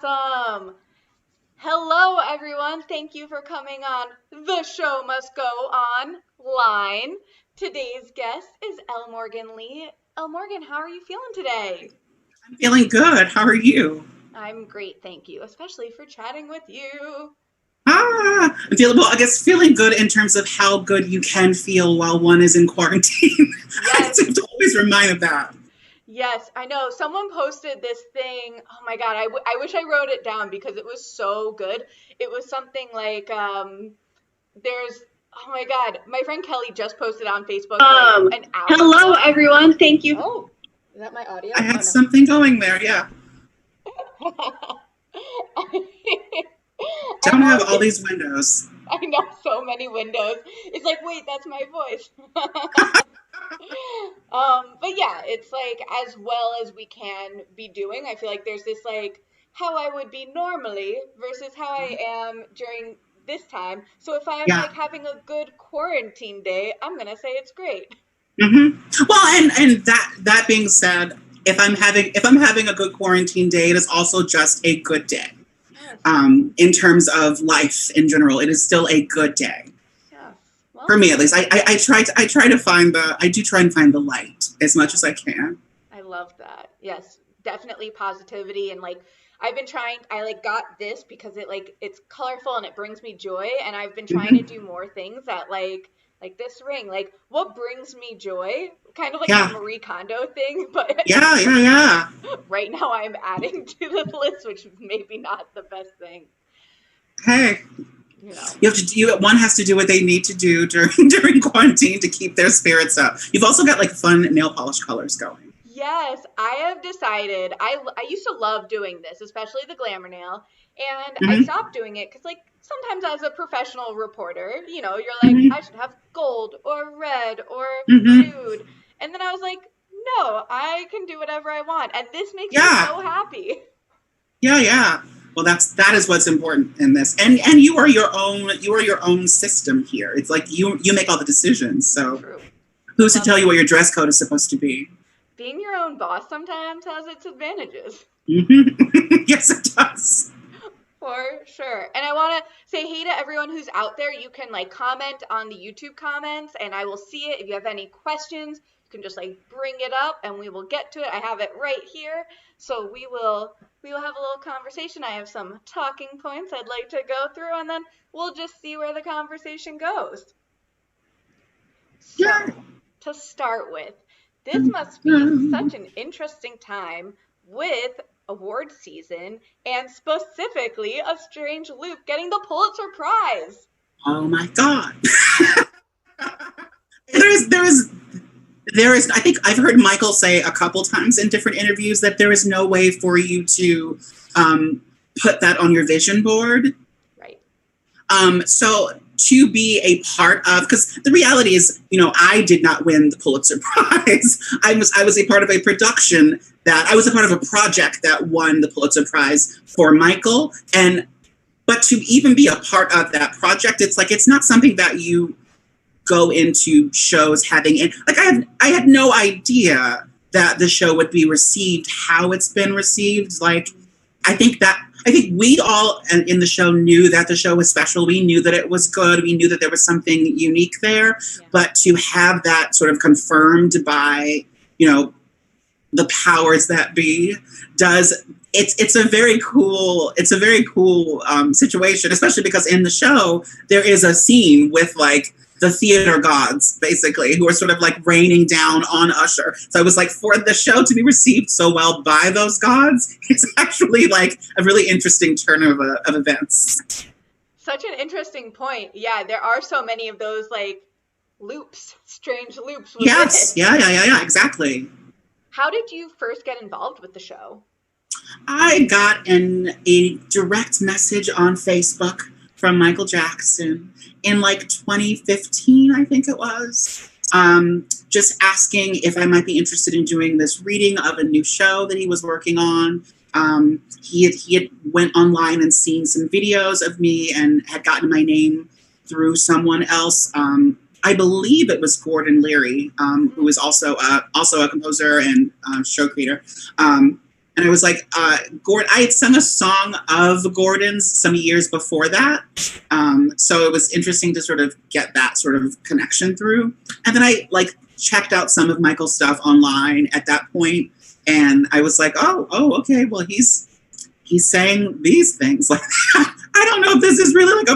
Awesome. Hello, everyone. Thank you for coming on The Show Must Go On line. Today's guest is L. Morgan Lee. L. Morgan, how are you feeling today? I'm feeling good. How are you? I'm great, thank you, especially for chatting with you. I'm feeling well. I guess feeling good in terms of how good you can feel while one is in quarantine. I Yes, have to always remind of that. yes, I know. Someone posted this thing. Oh my God, I wish I wrote it down because it was so good. It was something like, there's, oh my God, my friend Kelly just posted on Facebook like an hour Hello, ago. everyone. Thank you. Oh, is that my audio? I Oh had no. something going there. Yeah. I Don't have know, all these windows. I know so many windows. It's like, wait, that's my voice. But yeah, it's like as well as we can be doing. I feel like there's this like how I would be normally versus how I am during this time. So if I'm Yeah. like having a good quarantine day, I'm gonna say it's great. Well, and that being said, if I'm having a good quarantine day, it is also just a good day. Yes, In terms of life in general, it is still a good day. yes. For Well, me at least. I do try and find the light as much as I can. I love that. Yes, definitely positivity and like I've been trying I like got this because it's colorful and it brings me joy and I've been trying to Hmm. do more things that like this ring, like what brings me joy? Kind of like a Yeah, Marie Kondo thing, but yeah. right now I'm adding to the list, which is maybe not the best thing, Hey, you know. one has to do what they need to do during during quarantine to keep their spirits up. You've also got like fun nail polish colors going. Yes, I have decided. I used to love doing this, especially the glamour nail, and I Hmm. stopped doing it because like sometimes as a professional reporter, you're like I Hmm. should have gold or red or Hmm. nude, and then I was like, no, I can do whatever I want, and this makes me Yeah, so happy. yeah. Well, that is what's important in this, and you are your own system here. It's like you make all the decisions. So True. I who's to love tell you it. what your dress code is supposed to be? Being your own boss sometimes has its advantages. Hmm. Yes, it does. For sure. And I want to say hey to everyone who's out there. You can like comment on the YouTube comments and I will see it. If you have any questions, you can just like bring it up and we will get to it. I have it right here. So we will have a little conversation. I have some talking points I'd like to go through and then we'll just see where the conversation goes. Yeah. So, to start with, this must be such an interesting time with award season and specifically a strange loop getting the Pulitzer Prize. Oh my God. There is. I think I've heard Michael say a couple times in different interviews that there is no way for you to um, put that on your vision board. Right. So to be a part of, because the reality is, I did not win the Pulitzer Prize. I was a part of a production that I was a part of a project that won the Pulitzer Prize for Michael, and but to even be a part of that project, it's like it's not something that you go into shows having it. Like I had no idea that the show would be received how it's been received. Like I think we all in the show knew that the show was special. We knew that it was good. We knew that there was something unique there. Yeah. But to have that sort of confirmed by, the powers that be does it's a very cool situation, especially because in the show there is a scene with like the theater gods basically who are sort of like raining down on Usher. So I was like, for the show to be received so well by those gods, it's actually like a really interesting turn of events. Such an interesting point. Yeah, there are so many of those like loops, strange loops with Yes, it. yeah, exactly. How did you first get involved with the show? I got a direct message on Facebook from Michael Jackson in like 2015, I think it was, just asking if I might be interested in doing this reading of a new show that he was working on. He had went online and seen some videos of me and had gotten my name through someone else. I believe it was Gordon Leary, who Mm, is also a composer and show creator. Um, And I was like, Gordon, I had sung a song of Gordon's some years before that. So it was interesting to sort of get that sort of connection through. And then I like checked out some of Michael's stuff online at that point, and I was like, oh, okay, well, he's saying these things. Like, I don't know if this is really like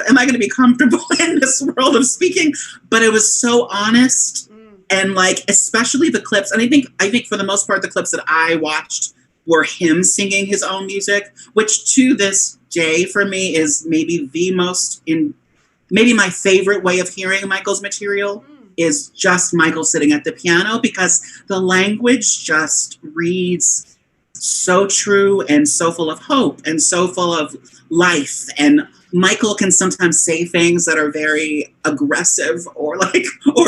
am I going to be comfortable in this world of speaking? But it was so honest. And like, especially the clips, and I think for the most part, the clips that I watched were him singing his own music, which to this day for me is maybe maybe my favorite way of hearing Michael's material is just Michael sitting at the piano, because the language just reads so true and so full of hope and so full of life. And Michael can sometimes say things that are very aggressive or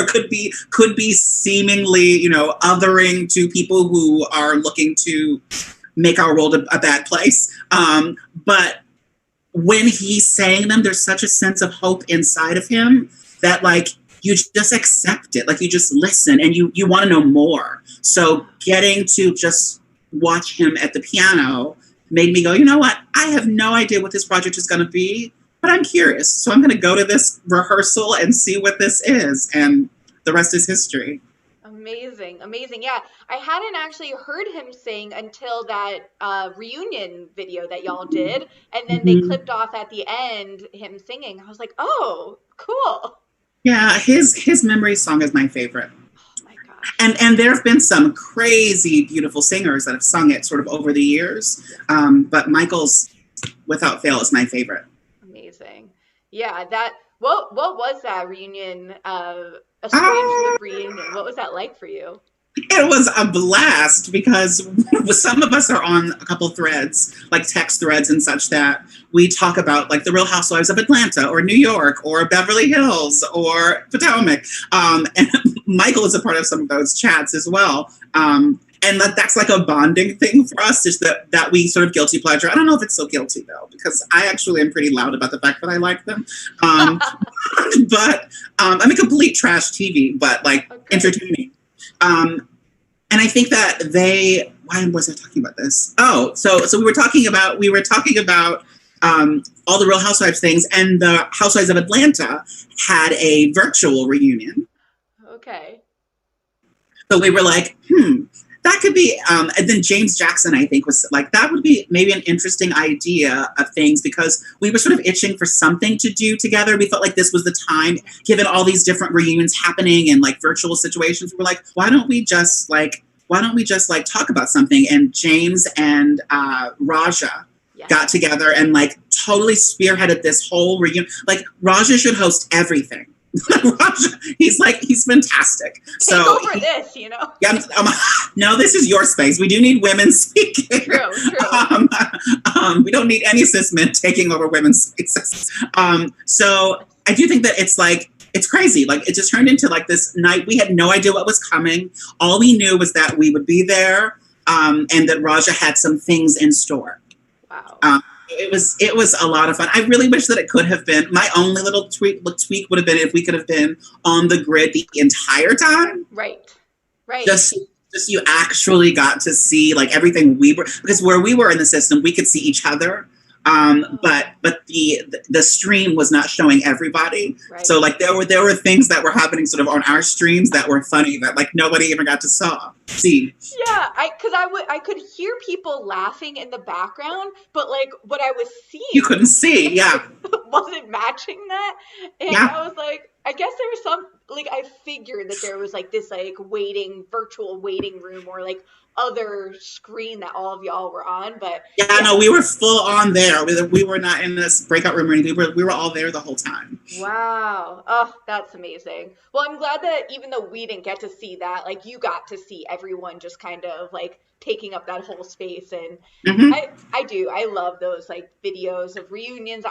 could be seemingly, othering to people who are looking to make our world a bad place. But when he's saying them, there's such a sense of hope inside of him that like you just accept it. Like you just listen and you want to know more. So getting to just watch him at the piano made me go, you know what? I have no idea what this project is going to be, but I'm curious. So I'm going to go to this rehearsal and see what this is. And the rest is history. Amazing. Yeah. I hadn't actually heard him sing until that reunion video that y'all did. And then they clipped off at the end him singing. I was like, oh, cool. Yeah, his memory song is my favorite. And there have been some crazy, beautiful singers that have sung it sort of over the years. But Michael's, without fail, is my favorite. Amazing. Yeah, what was that reunion, a strange reunion? What was that like for you? It was a blast because some of us are on a couple threads, like text threads and such, that we talk about like the Real Housewives of Atlanta or New York or Beverly Hills or Potomac. And Michael is a part of some of those chats as well. And that's like a bonding thing for us, is that we sort of guilty pleasure. I don't know if it's so guilty though, because I actually am pretty loud about the fact that I like them. But I'm a complete trash TV, but like entertaining. And I think that why was I talking about this? Oh, so we were talking about all the Real Housewives things, and the Housewives of Atlanta had a virtual reunion. Okay. So we were like, that could be, and then James Jackson, I think, was like, that would be maybe an interesting idea of things, because we were sort of itching for something to do together. We felt like this was the time, given all these different reunions happening and like virtual situations. We're like, why don't we just talk about something? And James and Raja got together and like totally spearheaded this whole reunion. Like Raja should host everything. He's fantastic. Take over this, Yeah, no, this is your space. We do need women speaking. True. We don't need any cis men taking over women's spaces. So I do think that it's crazy. Like it just turned into like this night. We had no idea what was coming. All we knew was that we would be there, and that Raja had some things in store. Wow. It was a lot of fun. I really wish that it could have been. My only little tweak would have been if we could have been on the grid the entire time. Right. Just you actually got to see like everything because where we were in the system, we could see each other. But the stream was not showing everybody. Right. So like there were things that were happening sort of on our streams that were funny that like nobody even got to see. Yeah, I could hear people laughing in the background, but like what I was seeing, you couldn't see. Yeah, wasn't matching that, and yeah. I was like, I guess there was some like I figured that there was like this like virtual waiting room or like other screen that all of y'all were on, but no, we were full on there. We were not in this breakout room or anything. We were all there the whole time. Wow. Oh, that's amazing. Well, I'm glad that even though we didn't get to see that, like you got to see everyone just kind of like taking up that whole space. And I love those like videos of reunions.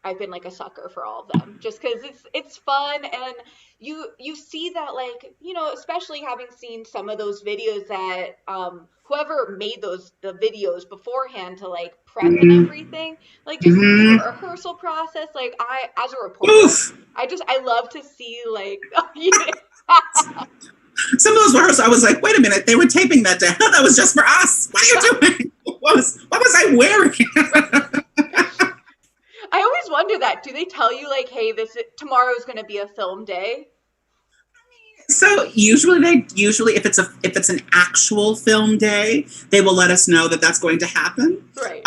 I've been like a sucker for all of them just because it's fun, and you see that like, especially having seen some of those videos that whoever made the videos beforehand to like prep and everything, like just the rehearsal process, like I as a reporter, I love to see like Some of those rehearsals, I was like, wait a minute, they were taping that day. I thought that was just for us. What are you doing? What was I wearing? I always wonder that. Do they tell you like, hey, tomorrow's going to be a film day? So usually if it's an actual film day, they will let us know that that's going to happen. Right.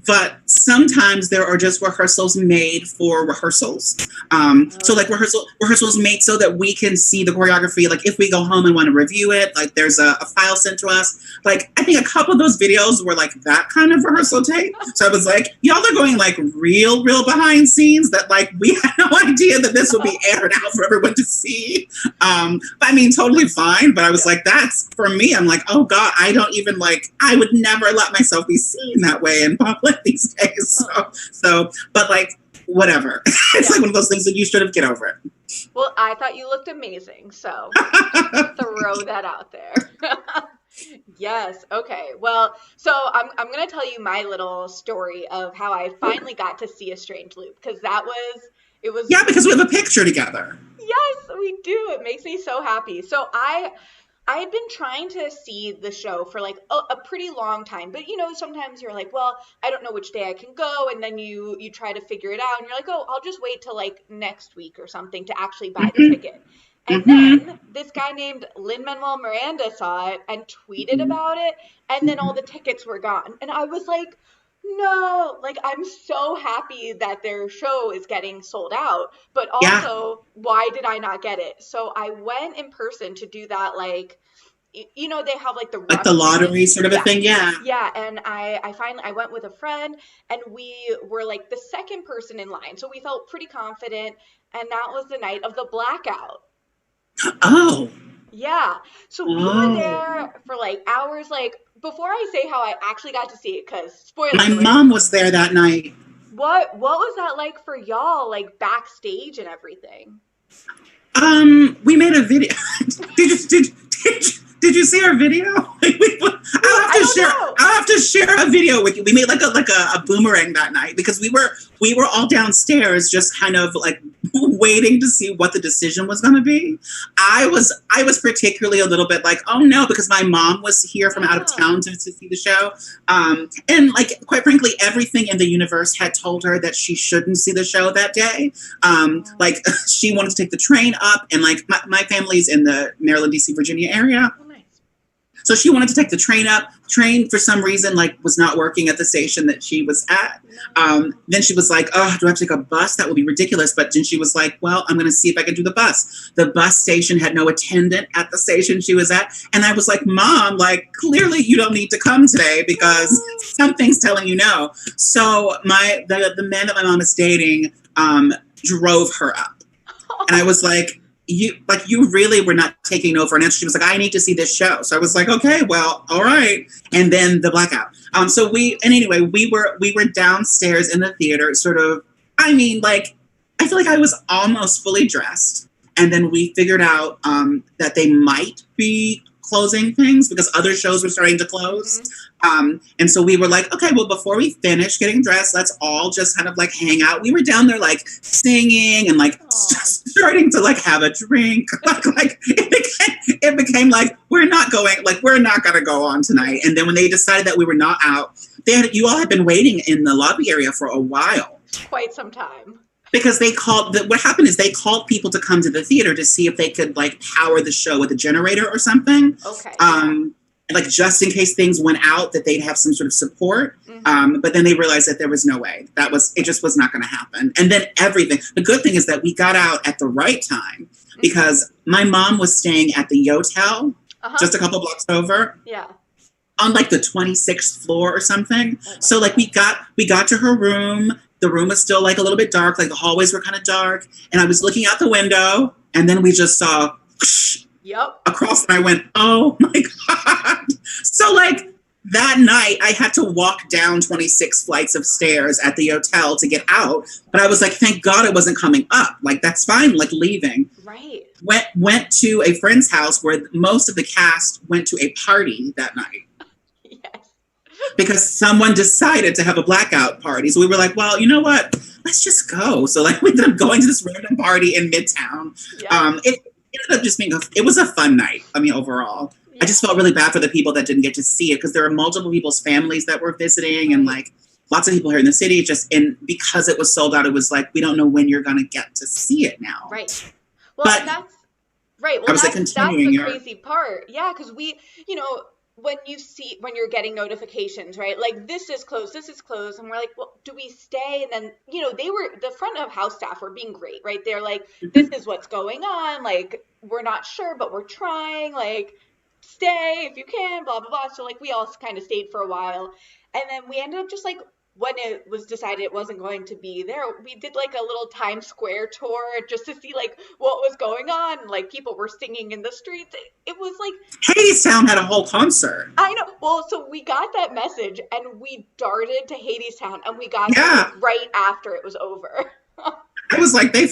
But sometimes there are just rehearsals made for rehearsals. So like rehearsals made so that we can see the choreography. Like if we go home and want to review it, like there's a file sent to us. Like I think a couple of those videos were like that kind of rehearsal tape. So I was like, y'all are going like real behind scenes that like we had no idea that this would be aired out for everyone to see. But I mean, totally fine. But I was like, that's for me. I'm like, oh God, I don't even like, I would never let myself be seen that way in public these days. So, but like, whatever. It's like one of those things that you should have get over it. Well, I thought you looked amazing. So throw that out there. Yes. Okay. Well, so I'm going to tell you my little story of how I finally got to see A Strange Loop, because it was. Yeah, because we have a picture together. Yes, we do. It makes me so happy. So I had been trying to see the show for like a pretty long time, but sometimes you're like, well, I don't know which day I can go, and then you try to figure it out, and you're like, oh, I'll just wait till like next week or something to actually buy the ticket. And then this guy named Lin-Manuel Miranda saw it and tweeted about it, and then all the tickets were gone. And I was like, no, like I'm so happy that their show is getting sold out, but also why did I not get it? So I went in person to do that, like, they have like the lottery sort of a thing. Yeah. And I went with a friend, and we were like the second person in line. So we felt pretty confident. And that was the night of the Blackout. Oh. Yeah. So we were there for like hours. Like, before I say how I actually got to see it, because spoiler my alert, mom was there that night. What was that like for y'all, like backstage and everything? We made a video. Did you see our video? I'll have to share a video with you. We made like a boomerang that night, because we were all downstairs just kind of like waiting to see what the decision was going to be. I was particularly a little bit like, oh no, because my mom was here from out of town to see the show. And like, quite frankly, everything in the universe had told her that she shouldn't see the show that day. Like she wanted to take the train up, and like my family's in the Maryland, DC, Virginia area. So she wanted to take the train up. Train, for some reason, like was not working at the station that she was at. Then she was like, oh, do I have to take a bus? That would be ridiculous. But then she was like, well, I'm going to see if I can do the bus. The bus station had no attendant at the station she was at. And I was like, Mom, like, clearly you don't need to come today because something's telling you no. So the man that my mom is dating drove her up. And I was like, you really were not taking no for an answer. She was like, I need to see this show. So I was like, okay, well, all right. And then the Blackout. Anyway, we were downstairs in the theater, sort of, I feel like I was almost fully dressed. And then we figured out that they might be closing things because other shows were starting to close. And so we were like, okay, well, before we finish getting dressed, let's all just kind of like hang out. We were down there like singing and like starting to like have a drink. like it became like, we're not going to go on tonight. And then when they decided that we were not out, you all had been waiting in the lobby area for a while. Quite some time. Because what happened is they called people to come to the theater to see if they could like power the show with a generator or something. Okay. Like just in case things went out, that they'd have some sort of support. But then they realized that there was no way. It just was not going to happen. And then the good thing is that we got out at the right time because my mom was staying at the Yotel just a couple blocks over. Yeah. On like the 26th floor or something. So like we got to her room. The room was still like a little bit dark, like the hallways were kind of dark. And I was looking out the window, and then we just saw across, and I went, oh my God. So like that night, I had to walk down 26 flights of stairs at the hotel to get out. But I was like, thank God it wasn't coming up. Like, that's fine, like leaving. Right. Went to a friend's house where most of the cast went to a party that night. Because someone decided to have a blackout party. So we were like, well, you know what? Let's just go. So like we ended up going to this random party in Midtown. Yeah. it ended up just being it was a fun night. I mean, overall. Yeah. I just felt really bad for the people that didn't get to see it because there were multiple people's families that were visiting and like lots of people here in the city. And because it was sold out, it was like, we don't know when you're going to get to see it now. Right. Well, but and that's right. Well, that's the crazy part. Yeah, because we, when you're getting notifications, right? Like, this is closed, and we're like, well, do we stay? And then, the front of house staff were being great, right? They're like, this is what's going on. Like, we're not sure, but we're trying. Like, stay if you can, blah, blah, blah. So, like, we all kind of stayed for a while. And then we ended up just, like, when it was decided it wasn't going to be there, we did, like, a little Times Square tour just to see, like, what was going on. Like, people were singing in the streets. It was, like... Hadestown had a whole concert. I know. Well, so we got that message, and we darted to Hadestown, and we got there right after it was over. I was like, they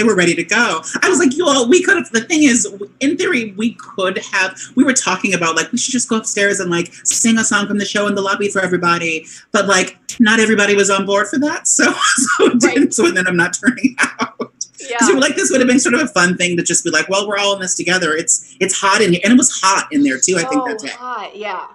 were ready to go. I was like, we could have, the thing is, in theory, we were talking about, like, we should just go upstairs and, like, sing a song from the show in the lobby for everybody. But, like, not everybody was on board for that. So it didn't. So then I'm not turning out. Yeah. Because we were like, this would have been sort of a fun thing to just be like, well, we're all in this together. It's hot in here. And it was hot in there, too, I think that's it. Hot, yeah.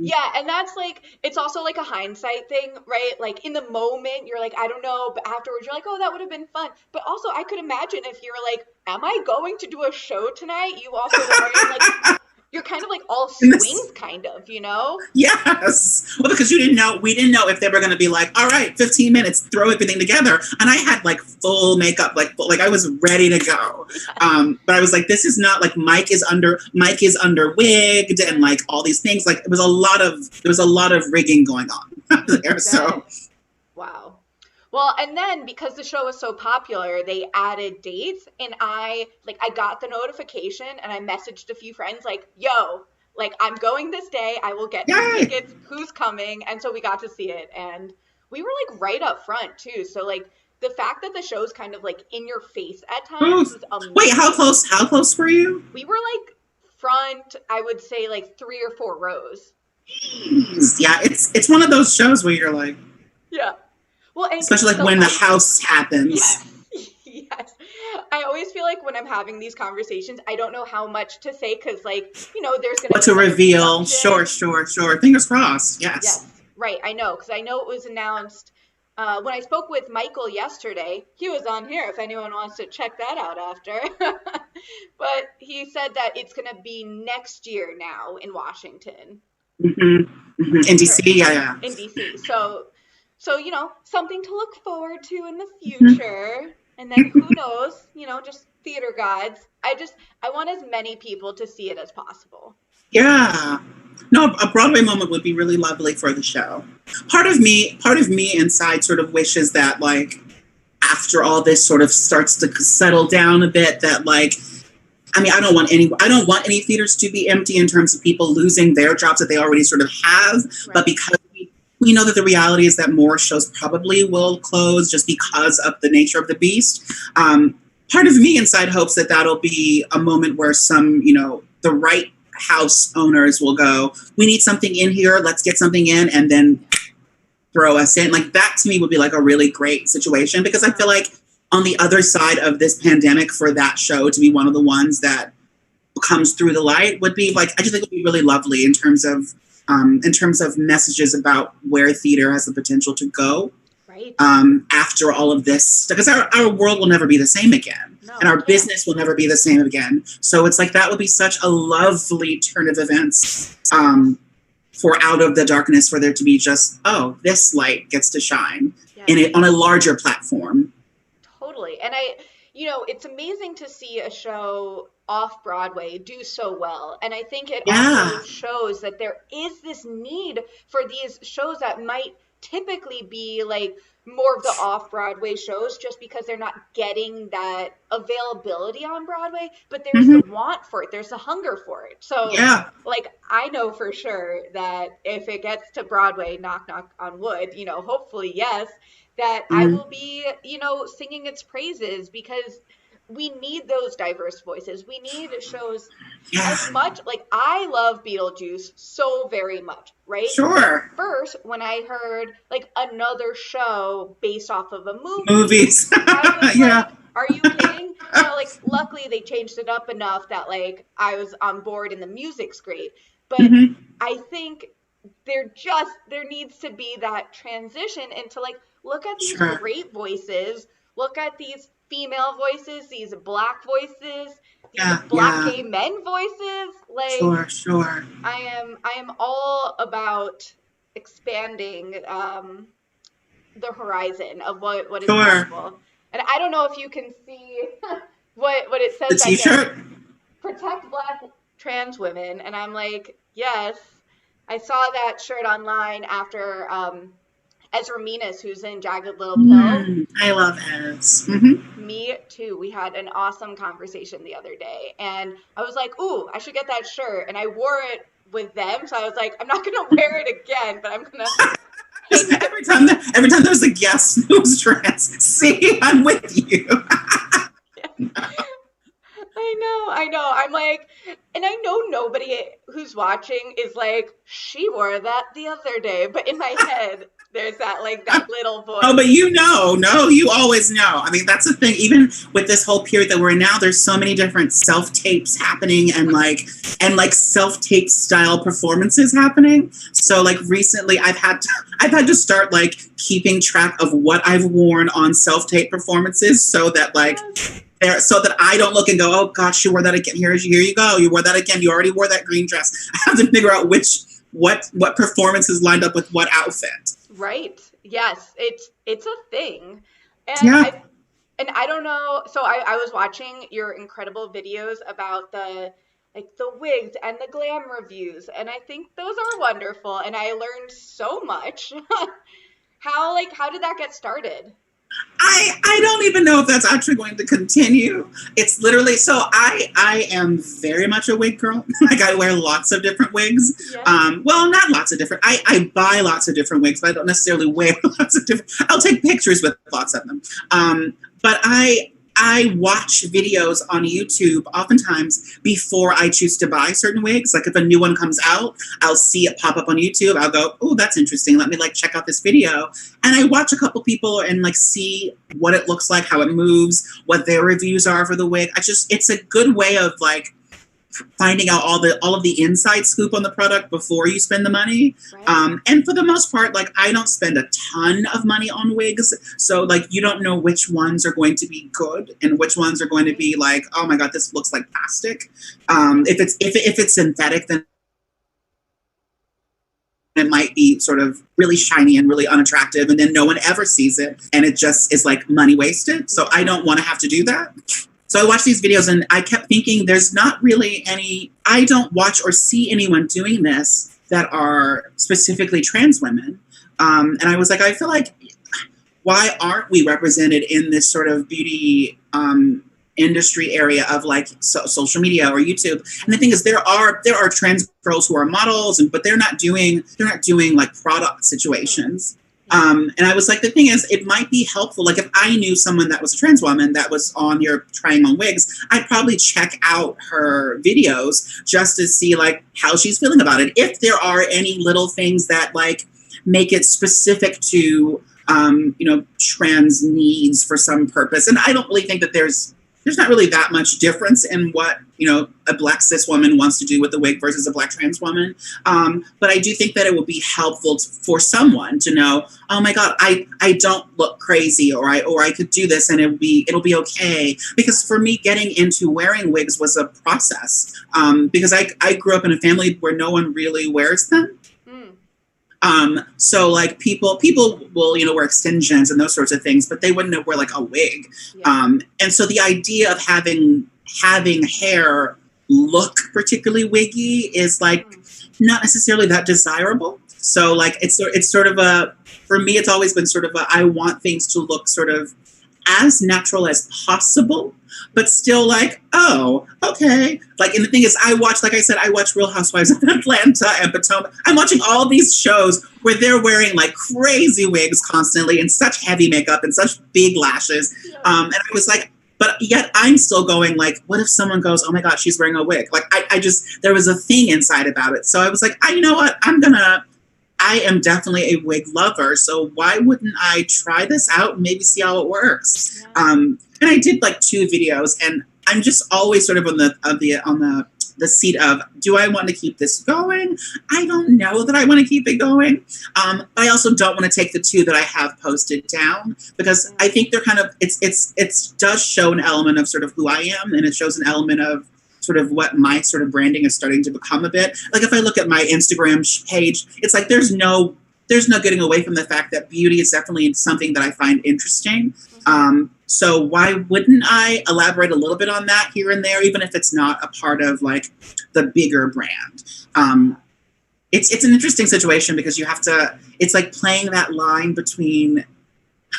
Yeah, and that's, like, it's also, like, a hindsight thing, right? Like, in the moment, you're like, I don't know, but afterwards, you're like, oh, that would have been fun. But also, I could imagine if you're like, am I going to do a show tonight? You also are, like, you're kind of, like, all swings, kind of, Yes. Well, because we didn't know if they were going to be like, all right, 15 minutes, throw everything together. And I had, like, full makeup, like I was ready to go. But I was like, this is not, like, Mike is under wigged and, like, all these things. Like, there was a lot of rigging going on there. So. Wow. Well, and then because the show was so popular, they added dates, and I got the notification, and I messaged a few friends, like, yo, like, I'm going this day, I will get tickets, who's coming? And so we got to see it, and we were, like, right up front, too, so, like, the fact that the show's kind of, like, in your face at times was amazing. Wait, how close were you? We were, like, front, I would say, like, 3 or 4 rows. Jeez. Yeah, it's one of those shows where you're like... Yeah. Well, especially like when the house happens. Yes. I always feel like when I'm having these conversations, I don't know how much to say because, like, there's going to be... What to reveal. Sure. Fingers crossed. Yes. Right. I know. Because I know it was announced when I spoke with Michael yesterday. He was on here if anyone wants to check that out after. But he said that it's going to be next year now in Washington. Mm-hmm. In D.C., yeah. In D.C. So, something to look forward to in the future. Mm-hmm. And then who knows, just theater gods. I want as many people to see it as possible. Yeah. No, a Broadway moment would be really lovely for the show. Part of me inside sort of wishes that, like, after all this sort of starts to settle down a bit, that, like, I mean, I don't want any theaters to be empty in terms of people losing their jobs that they already sort of have. Right. But because we know that the reality is that more shows probably will close just because of the nature of the beast. Part of me inside hopes that that'll be a moment where some, the right house owners will go, we need something in here, let's get something in, and then throw us in. Like, that to me would be like a really great situation, because I feel like on the other side of this pandemic, for that show to be one of the ones that comes through the light would be like, I just think it would be really lovely in terms of messages about where theater has the potential to go. Right. After all of this, because our world will never be the same again, and our business will never be the same again. So it's like, that would be such a lovely turn of events for out of the darkness, for there to be just, oh, this light gets to shine on a larger platform. Totally. And it's amazing to see a show off Broadway do so well. And I think it also shows that there is this need for these shows that might typically be like more of the off-Broadway shows, just because they're not getting that availability on Broadway, but there's the want for it. There's a hunger for it. So like, I know for sure that if it gets to Broadway, knock, knock on wood, hopefully, yes, that I will be, singing its praises, because we need those diverse voices. We need shows as much. Like, I love Beetlejuice so very much, right? Sure. But first, when I heard like another show based off of a movie, movies, I was like, Are you kidding? You know, like, luckily they changed it up enough that, like, I was on board and the music's great. But Hmm. I think there needs to be that transition into, like, look at these Sure. great voices, look at these female voices, these black voices, these Yeah, black yeah. gay men voices. Like, Sure, sure. I am all about expanding the horizon of what is Sure. possible. And I don't know if you can see what it The says back there. t-shirt? Protect black trans women. And I'm like, yes. I saw that shirt online after Ezra Minas, who's in Jagged Little Pill. I love Ez. Mm-hmm. Me too. We had an awesome conversation the other day, and I was like, "Ooh, I should get that shirt." And I wore it with them, so I was like, "I'm not gonna wear it again, but I'm gonna." Every time there's a guest who's trans, see, I'm with you. I know. I'm like, and I know nobody who's watching is like, she wore that the other day, but in my head, there's that little voice. Oh, but no, you always know. I mean, that's the thing. Even with this whole period that we're in now, there's so many different self-tapes happening and self-tape style performances happening. So like recently I've had to start like keeping track of what I've worn on self-tape performances so that like so that I don't look and go, oh gosh, you wore that again. Here you go. You wore that again. You already wore that green dress. I have to figure out what performances lined up with what outfit. Right. Yes. It's a thing. And Yeah. I don't know. So I was watching your incredible videos about the wigs and the glam reviews, and I think those are wonderful, and I learned so much. How did that get started? I don't even know if that's actually going to continue. It's literally, so I am very much a wig girl. Like I wear lots of different wigs. Yeah. Well, not lots of different. I buy lots of different wigs, but I don't necessarily wear lots of different. I'll take pictures with lots of them. But I watch videos on YouTube oftentimes before I choose to buy certain wigs. Like if a new one comes out, I'll see it pop up on YouTube. I'll go, oh, that's interesting. Let me check out this video. And I watch a couple people and see what it looks like, how it moves, what their reviews are for the wig. It's a good way of finding out all of the inside scoop on the product before you spend the money. Right. And for the most part, I don't spend a ton of money on wigs. So you don't know which ones are going to be good and which ones are going to be oh my God, this looks like plastic. If it's synthetic, then it might be sort of really shiny and really unattractive, and then no one ever sees it, and it just is money wasted. So I don't want to have to do that. So I watched these videos and I kept thinking there's not really I don't watch or see anyone doing this that are specifically trans women. And I was I feel like, why aren't we represented in this sort of beauty industry area of social media or YouTube? And the thing is, there are trans girls who are models, but they're not doing product situations. And I was the thing is, it might be helpful. If I knew someone that was a trans woman that was on here trying on wigs, I'd probably check out her videos just to see how she's feeling about it. If there are any little things that make it specific to, trans needs for some purpose. And I don't really think that there's not really that much difference in what, a black cis woman wants to do with the wig versus a black trans woman. But I do think that it would be helpful for someone to know, oh my God, I don't look crazy, or I could do this and it'll be okay. Because for me, getting into wearing wigs was a process. Because I grew up in a family where no one really wears them. So people will, wear extensions and those sorts of things, but they wouldn't wear a wig. Yeah. And so the idea of having hair look particularly wiggy is not necessarily that desirable. So it's sort of for me, it's always been sort of I want things to look sort of as natural as possible, but still oh, okay. And the thing is, I watch Real Housewives of Atlanta and Potomac. I'm watching all these shows where they're wearing crazy wigs constantly and such heavy makeup and such big lashes. Yeah. And I was but yet I'm still going what if someone goes, oh my God, she's wearing a wig? I just, there was a thing inside about it. So I was you know what, I am definitely a wig lover. So why wouldn't I try this out and maybe see how it works? Yeah. And I did like 2 videos, and I'm just always sort of on the seat of, do I want to keep this going? I don't know that I want to keep it going. But I also don't want to take the 2 that I have posted down, because I think they're kind of, it does show an element of sort of who I am, and it shows an element of sort of what my sort of branding is starting to become a bit. Like if I look at my Instagram page, it's like there's no getting away from the fact that beauty is definitely something that I find interesting. So why wouldn't I elaborate a little bit on that here and there, even if it's not a part of like the bigger brand? It's an interesting situation, because you have to, it's like playing that line between,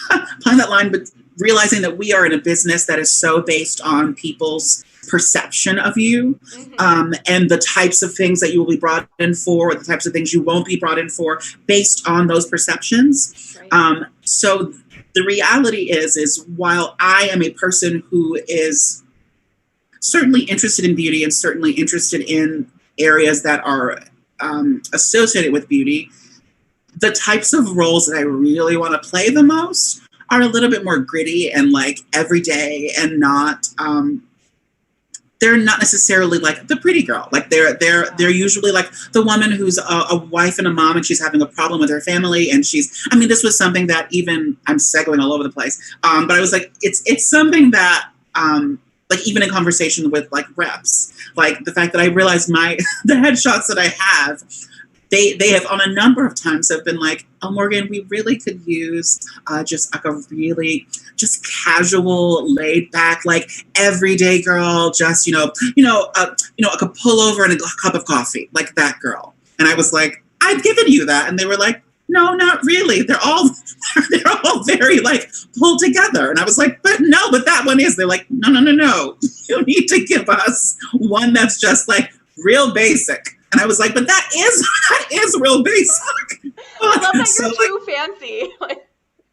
but realizing that we are in a business that is so based on people's perception of you, and the types of things that you will be brought in for, or the types of things you won't be brought in for based on those perceptions. Right. So the reality is while I am a person who is certainly interested in beauty and certainly interested in areas that are associated with beauty, the types of roles that I really want to play the most are a little bit more gritty and like everyday, and not they're not necessarily like the pretty girl. Like they're usually like the woman who's a wife and a mom, and she's having a problem with her family. And this was something that, even, I'm segueing all over the place. But I was like, it's something that, like even in conversation with like reps, like the fact that I realized the headshots that I have, they have on a number of times have been like, oh, Morgan, we really could use just like a really just casual, laid back, like everyday girl, just, like a pullover and a cup of coffee, like that girl. And I was like, I've given you that. And they were like, no, not really. They're all very like pulled together. And I was like, but that one is. They're like, no. You need to give us one that's just like real basic. And I was like, but that is real basic. I love that you're too fancy.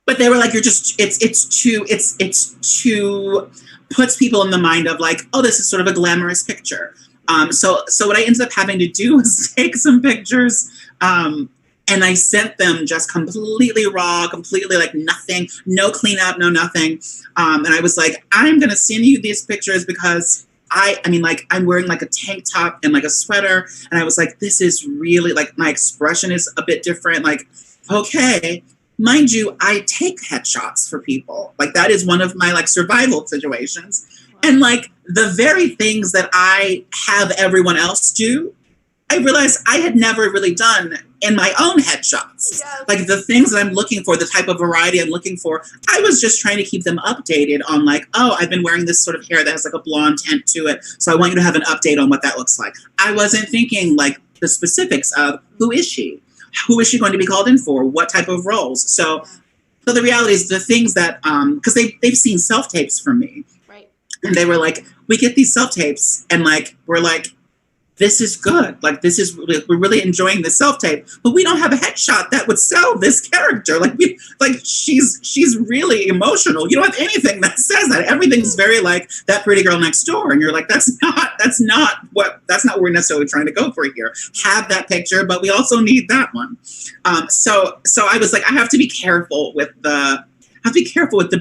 But they were like, it's too puts people in the mind of like, oh, this is sort of a glamorous picture. So what I ended up having to do was take some pictures, and I sent them just completely raw, completely like nothing, no cleanup, no nothing. And I was like, I'm going to send you these pictures because I'm wearing like a tank top and like a sweater. And I was like, this is really like, my expression is a bit different. Like, okay, mind you, I take headshots for people. Like that is one of my like survival situations. And like the very things that I have everyone else do, I realized I had never really done in my own headshots. Yes. Like the things that I'm looking for, the type of variety I'm looking for, I was just trying to keep them updated on like, oh, I've been wearing this sort of hair that has like a blonde tint to it, so I want you to have an update on what that looks like. I wasn't thinking like the specifics of who is she? Who is she going to be called in for? What type of roles? So the reality is the things that, because they've seen self-tapes from me. Right. And they were like, we get these self-tapes and like, we're like, this is good. Like we're really enjoying the self-tape, but we don't have a headshot that would sell this character. Like she's really emotional. You don't have anything that says that. Everything's very like that pretty girl next door. And you're like, that's not what we're necessarily trying to go for here. Have that picture, but we also need that one. So I was like, I have to be careful with the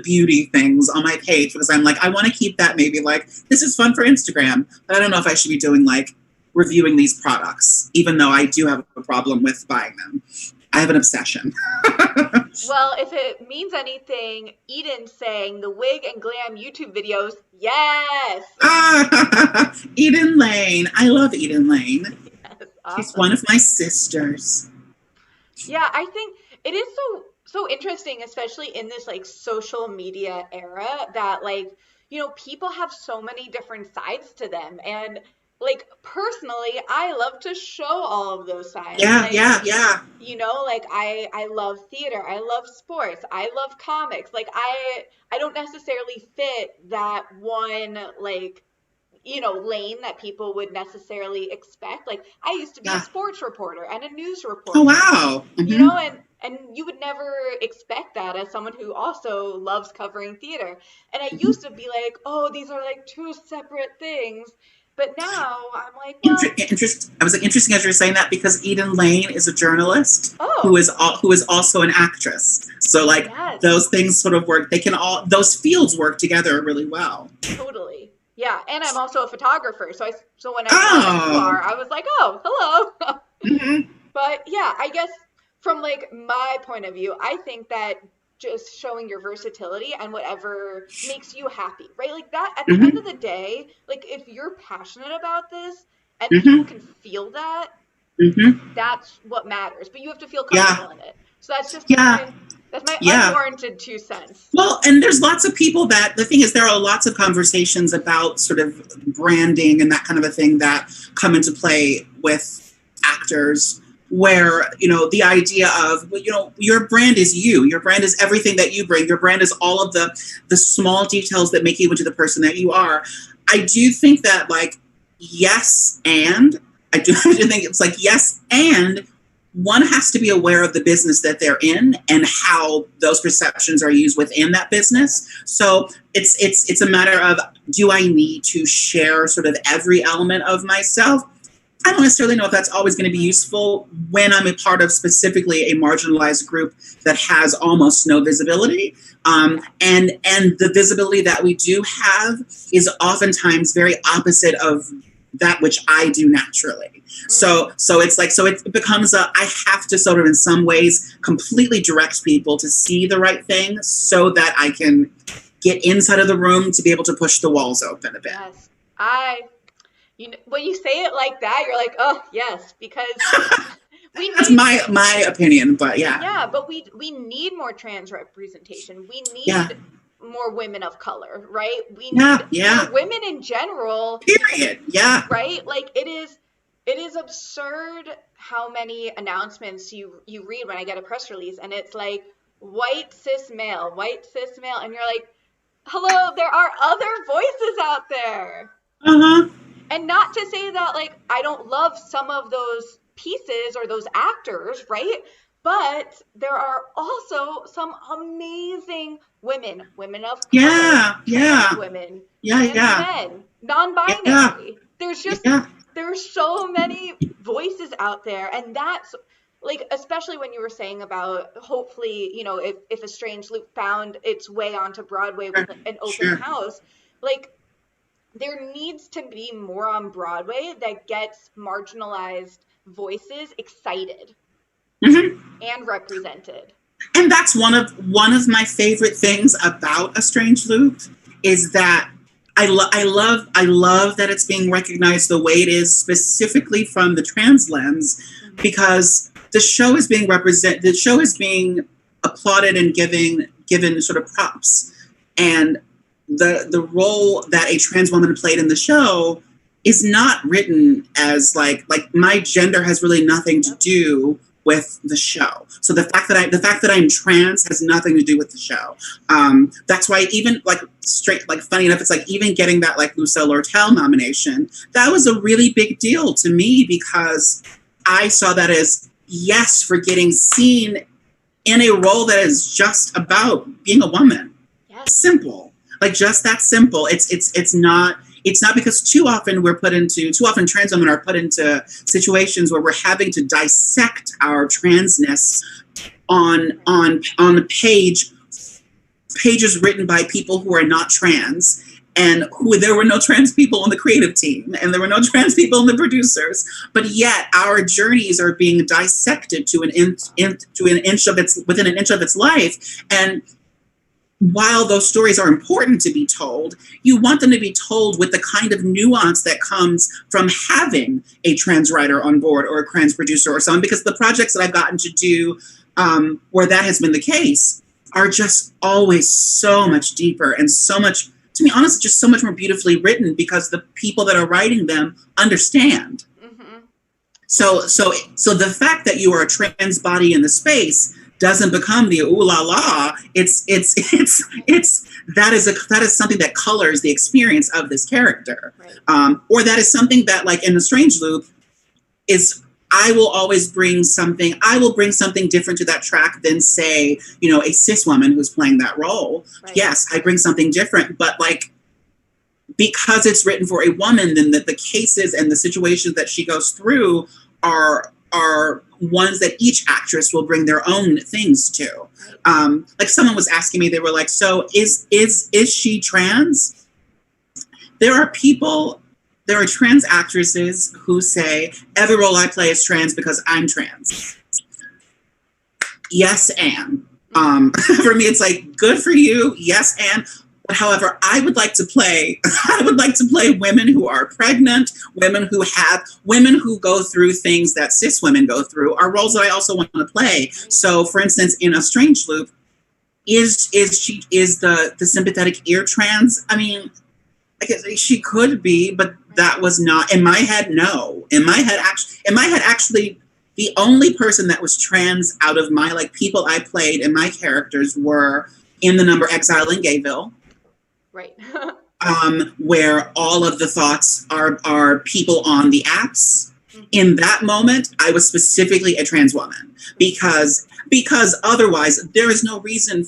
beauty things on my page, because I'm like, I want to keep that maybe like, this is fun for Instagram, but I don't know if I should be doing like reviewing these products, even though I do have a problem with buying them. I have an obsession. Well, if it means anything, Eden's saying the wig and glam YouTube videos, yes! Eden Lane. I love Eden Lane. Yes, awesome. She's one of my sisters. Yeah, I think it is so interesting, especially in this like social media era, that like, people have so many different sides to them. And like personally, I love to show all of those sides. Yeah, like, yeah. Like I love theater, I love sports, I love comics. Like I don't necessarily fit that one like lane that people would necessarily expect. Like I used to be a sports reporter and a news reporter. Oh wow. Mm-hmm. And you would never expect that as someone who also loves covering theater. And I used to be like, oh, these are like two separate things. But now I'm like, well, I was like, interesting as you're saying that, because Eden Lane is a journalist oh, who is also an actress. So like yes, those things sort of work. They can all, those fields work together really well. totally. Yeah, and I'm also a photographer, so when I saw that you are, I was like, oh, hello. Mm-hmm. But yeah, I guess from like my point of view, I think that just showing your versatility and whatever makes you happy, right? Like that at the end of Mm-hmm. the day, like if you're passionate about this and people Mm-hmm. can feel that, Mm-hmm. that's what matters. But you have to feel Yeah. comfortable in it. So that's just Yeah. my Yeah. unwarranted 2 cents. Well, and there's lots of people that, the thing is, there are lots of conversations about sort of branding and that kind of a thing that come into play with actors, where, you know, the idea of, well, you know, your brand is you. Your brand is everything that you bring. Your brand is all of the small details that make you into the person that you are. I do think that, like, yes, and I do think it's like, yes, and one has to be aware of the business that they're in and how those perceptions are used within that business. So it's a matter of, do I need to share sort of every element of myself? I don't necessarily know if that's always going to be useful when I'm a part of specifically a marginalized group that has almost no visibility. And the visibility that we do have is oftentimes very opposite of that which I do naturally. So it's like, so it becomes I have to sort of in some ways completely direct people to see the right thing so that I can get inside of the room to be able to push the walls open a bit. Yes. You know, when you say it like that, you're like, oh yes, because That's my opinion, but yeah. Yeah, but we need more trans representation. We need Yeah. more women of color, right? We Yeah, need yeah. more women in general. Period. Yeah. Right? Like it is absurd how many announcements you read when I get a press release, and it's like white cis male, and you're like, hello, there are other voices out there. Uh-huh. And not to say that like I don't love some of those pieces or those actors, right? But there are also some amazing women of color, Yeah, yeah. trans women, Yeah, trans yeah. men, non-binary. Yeah. There's so many voices out there, and that's like, especially when you were saying about hopefully, you know, if A Strange Loop found its way onto Broadway with an open house, like there needs to be more on Broadway that gets marginalized voices excited and represented. And that's one of my favorite things about A Strange Loop is that I love that it's being recognized the way it is, specifically from the trans lens, because the show is being applauded and given sort of props. And the role that a trans woman played in the show is not written as like my gender has really nothing to do with the show. So the fact that I'm trans has nothing to do with the show. That's why even funny enough, it's like even getting that like Lucille Lortel nomination, that was a really big deal to me, because I saw that as, yes, for getting seen in a role that is just about being a woman. Yes. Simple. Like just that simple. It's not because too often trans women are put into situations where we're having to dissect our transness on pages written by people who are not trans, and there were no trans people on the creative team, and there were no trans people in the producers, but yet our journeys are being dissected to within an inch of its life. And while those stories are important to be told, you want them to be told with the kind of nuance that comes from having a trans writer on board or a trans producer or someone, because the projects that I've gotten to do where that has been the case are just always so much deeper and so much, to be honest, just so much more beautifully written, because the people that are writing them understand. Mm-hmm. So the fact that you are a trans body in the space doesn't become the ooh la la. It's that is something that colors the experience of this character, right. Or that is something that, like in The Strange Loop, is I will bring something different to that track than, say, a cis woman who's playing that role. Right. Yes, I bring something different, but like because it's written for a woman, then the cases and the situations that she goes through are ones that each actress will bring their own things to. Like someone was asking me, they were like, so is she trans? There are trans actresses who say, every role I play is trans because I'm trans. Yes, and. For me, it's like, good for you, yes, and. But however, I would like to play women who are pregnant, women who go through things that cis women go through, are roles that I also want to play. So for instance, in A Strange Loop, is the sympathetic ear trans? I mean, I guess she could be, but that was not in my head. No, in my head, actually, the only person that was trans out of my people I played and my characters were in the number Exile in Gayville. Right. Where all of the thoughts are people on the apps. Mm-hmm. In that moment, I was specifically a trans woman because otherwise there is no reason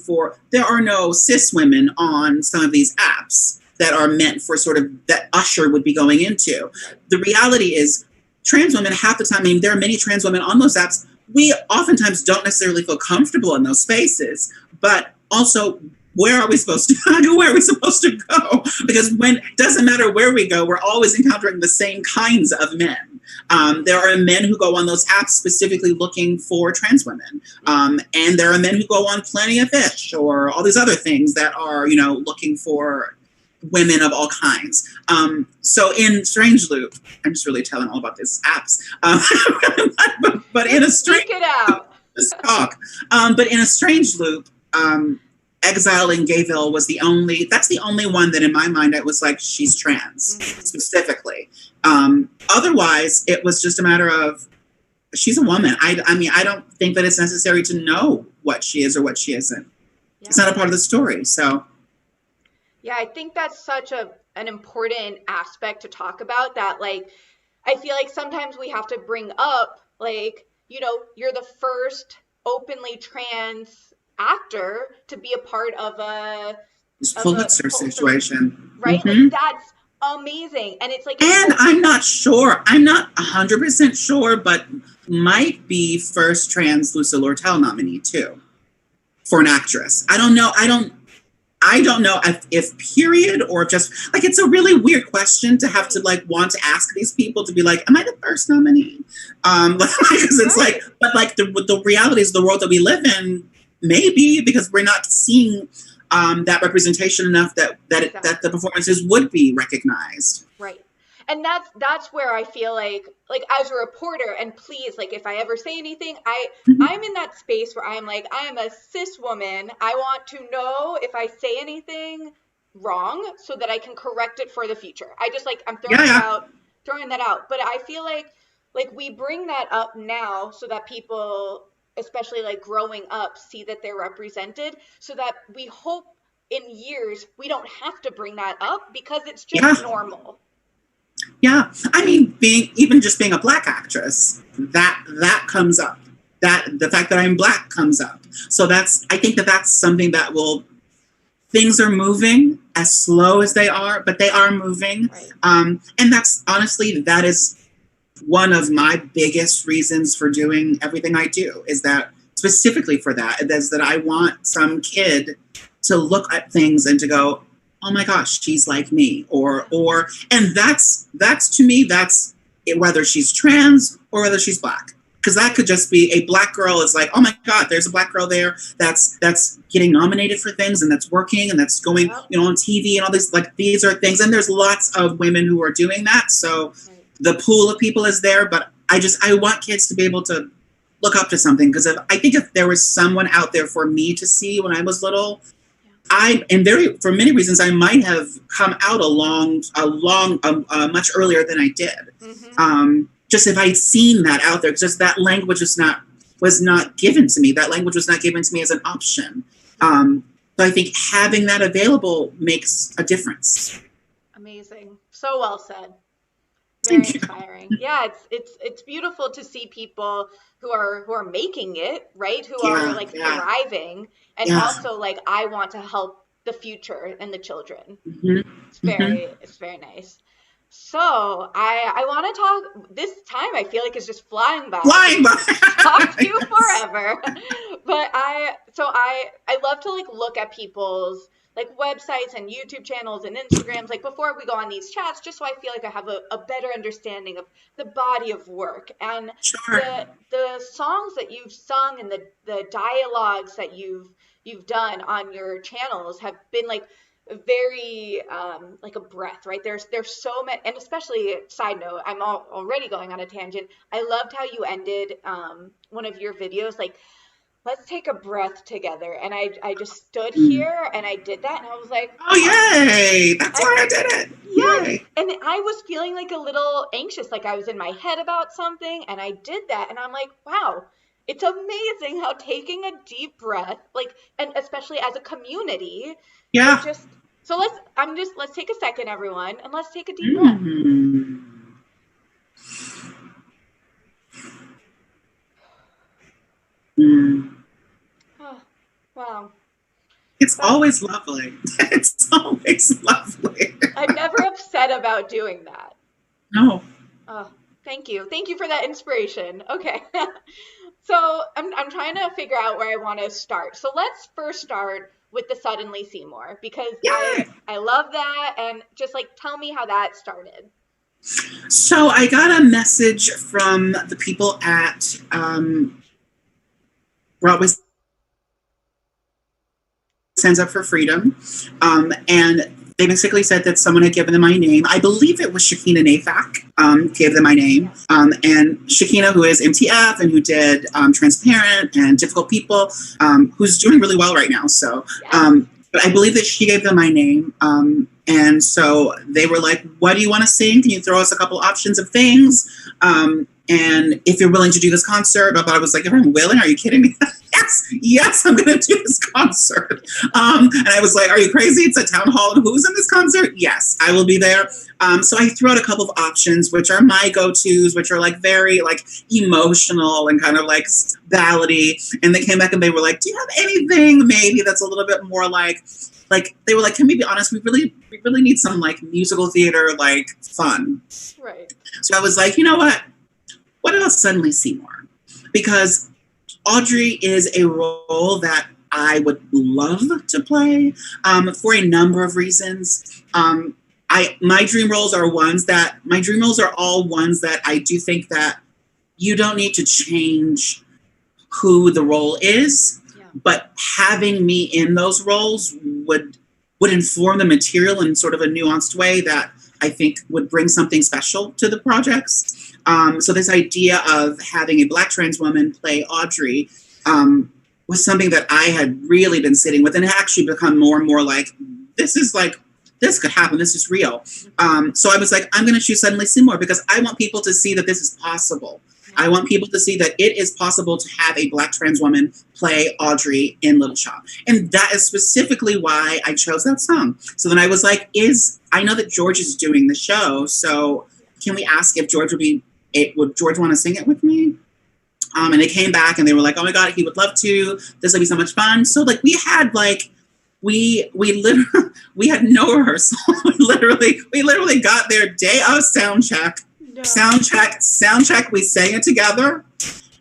there are no cis women on some of these apps that are meant for sort of that Usher would be going into. The reality is trans women half the time, I mean, there are many trans women on those apps. We oftentimes don't necessarily feel comfortable in those spaces, but also where are we supposed to go? Because it doesn't matter where we go, we're always encountering the same kinds of men. There are men who go on those apps specifically looking for trans women. And there are men who go on Plenty of Fish or all these other things that are, looking for women of all kinds. So in Strange Loop, I'm just really telling all about these apps. But in a strange it out. Just talk. But in A Strange Loop, Exile in Gayville was the only one that in my mind I was like, she's trans, specifically. Otherwise, it was just a matter of, she's a woman. I mean, I don't think that it's necessary to know what she is or what she isn't. Yeah. It's not a part of the story, so. Yeah, I think that's such an important aspect to talk about, that I feel like sometimes we have to bring up, you're the first openly trans actor to be a part of a Pulitzer situation, right? Mm-hmm. That's amazing. And it's and I'm not 100% sure, but might be first trans Lucille Lortel nominee too for an actress. I don't know if period, or just it's a really weird question to have to want to ask these people to be like, am I the first nominee? Because it's but the reality is the world that we live in, maybe, because we're not seeing that representation enough that the performances would be recognized. Right. And that's where I feel like as a reporter, and please, if I ever say anything, I'm in that space where I'm I am a cis woman. I want to know if I say anything wrong so that I can correct it for the future. I just I'm throwing that out. But I feel like we bring that up now so that people, especially growing up, see that they're represented, so that we hope in years we don't have to bring that up because it's just normal. Yeah, I mean, being a Black actress, that comes up. That the fact that I'm Black comes up. So I think that's something that things are moving as slow as they are, but they are moving. Right. And that is one of my biggest reasons for doing everything I do, is that specifically for that, is that I want some kid to look at things and to go, oh my gosh, she's like me, and that's to me, that's whether she's trans or whether she's Black, because that could just be a Black girl is oh my God, there's a Black girl there that's getting nominated for things and that's working and that's going on TV and all these these are things, and there's lots of women who are doing that, so the pool of people is there, but I want kids to be able to look up to something, because I think if there was someone out there for me to see when I was little, for many reasons, I might have come out much earlier than I did. Mm-hmm. Just if I'd seen that out there, just that language was not given to me. That language was not given to me as an option. So I think having that available makes a difference. Amazing. So well said. Very inspiring. Yeah, it's beautiful to see people who are making it, right? Who are thriving, and also I want to help the future and the children. Mm-hmm. It's very nice. So I want to talk this time. I feel like it's just flying by. Talk to you forever. But I love to like look at people's like websites and YouTube channels and Instagrams like before we go on these chats, just so I feel like I have a better understanding of the body of work and the songs that you've sung and the dialogues that you've done on your channels have been like very like a breath, right? There's so many, and especially side note, I'm already going on a tangent. I loved how you ended one of your videos like, let's take a breath together, and I just stood here and I did that, and I was like, oh yay, that's why I did it. Yeah. Yay. And I was feeling like a little anxious, like I was in my head about something, and I did that, and I'm like, wow, it's amazing how taking a deep breath, like, and especially as a community, so let's take a second, everyone, and let's take a deep breath. Oh, wow. It's always lovely. It's always lovely. I'm never upset about doing that. No. Oh, thank you. Thank you for that inspiration. Okay. So I'm trying to figure out where I want to start. So let's first start with the Suddenly Seymour, because I love that, and just like tell me how that started. So I got a message from the people at Broadway Stands Up for Freedom, and they basically said that someone had given them my name. I believe it was Shekinah Nathan gave them my name. And Shekinah, who is MTF and who did Transparent and Difficult People, who's doing really well right now. So, but I believe that she gave them my name. And so they were like, what do you want to sing? Can you throw us a couple options of things? And if you're willing to do this concert, but I was like, if I'm willing, are you kidding me? Yes, I'm going to do this concert. And I was like, are you crazy? It's a town hall, and who's in this concert? Yes, I will be there. So I threw out a couple of options, which are my go-tos, which are like very like emotional and kind of like ballady. And they came back and they were like, do you have anything maybe that's a little bit more like they were like, can we be honest? We really need some like musical theater, like fun. Right. So I was like, you know what? What about Suddenly Seymour? Because Audrey is a role that I would love to play for a number of reasons. My dream roles are all ones that I do think that you don't need to change who the role is, but having me in those roles would inform the material in sort of a nuanced way that I think would bring something special to the projects. So this idea of having a Black trans woman play Audrey was something that I had really been sitting with, and it actually become more and more like, this could happen, this is real. So I was like, I'm going to choose Suddenly Seymour because I want people to see that this is possible. I want people to see that it is possible to have a Black trans woman play Audrey in Little Shop. And that is specifically why I chose that song. So then I was like, I know that George is doing the show, so can we ask if George would George want to sing it with me? And they came back and they were like, oh my God, he would love to. This would be so much fun. So like we had like, we had no rehearsal. we literally got there day of sound check. Sound check. We sang it together,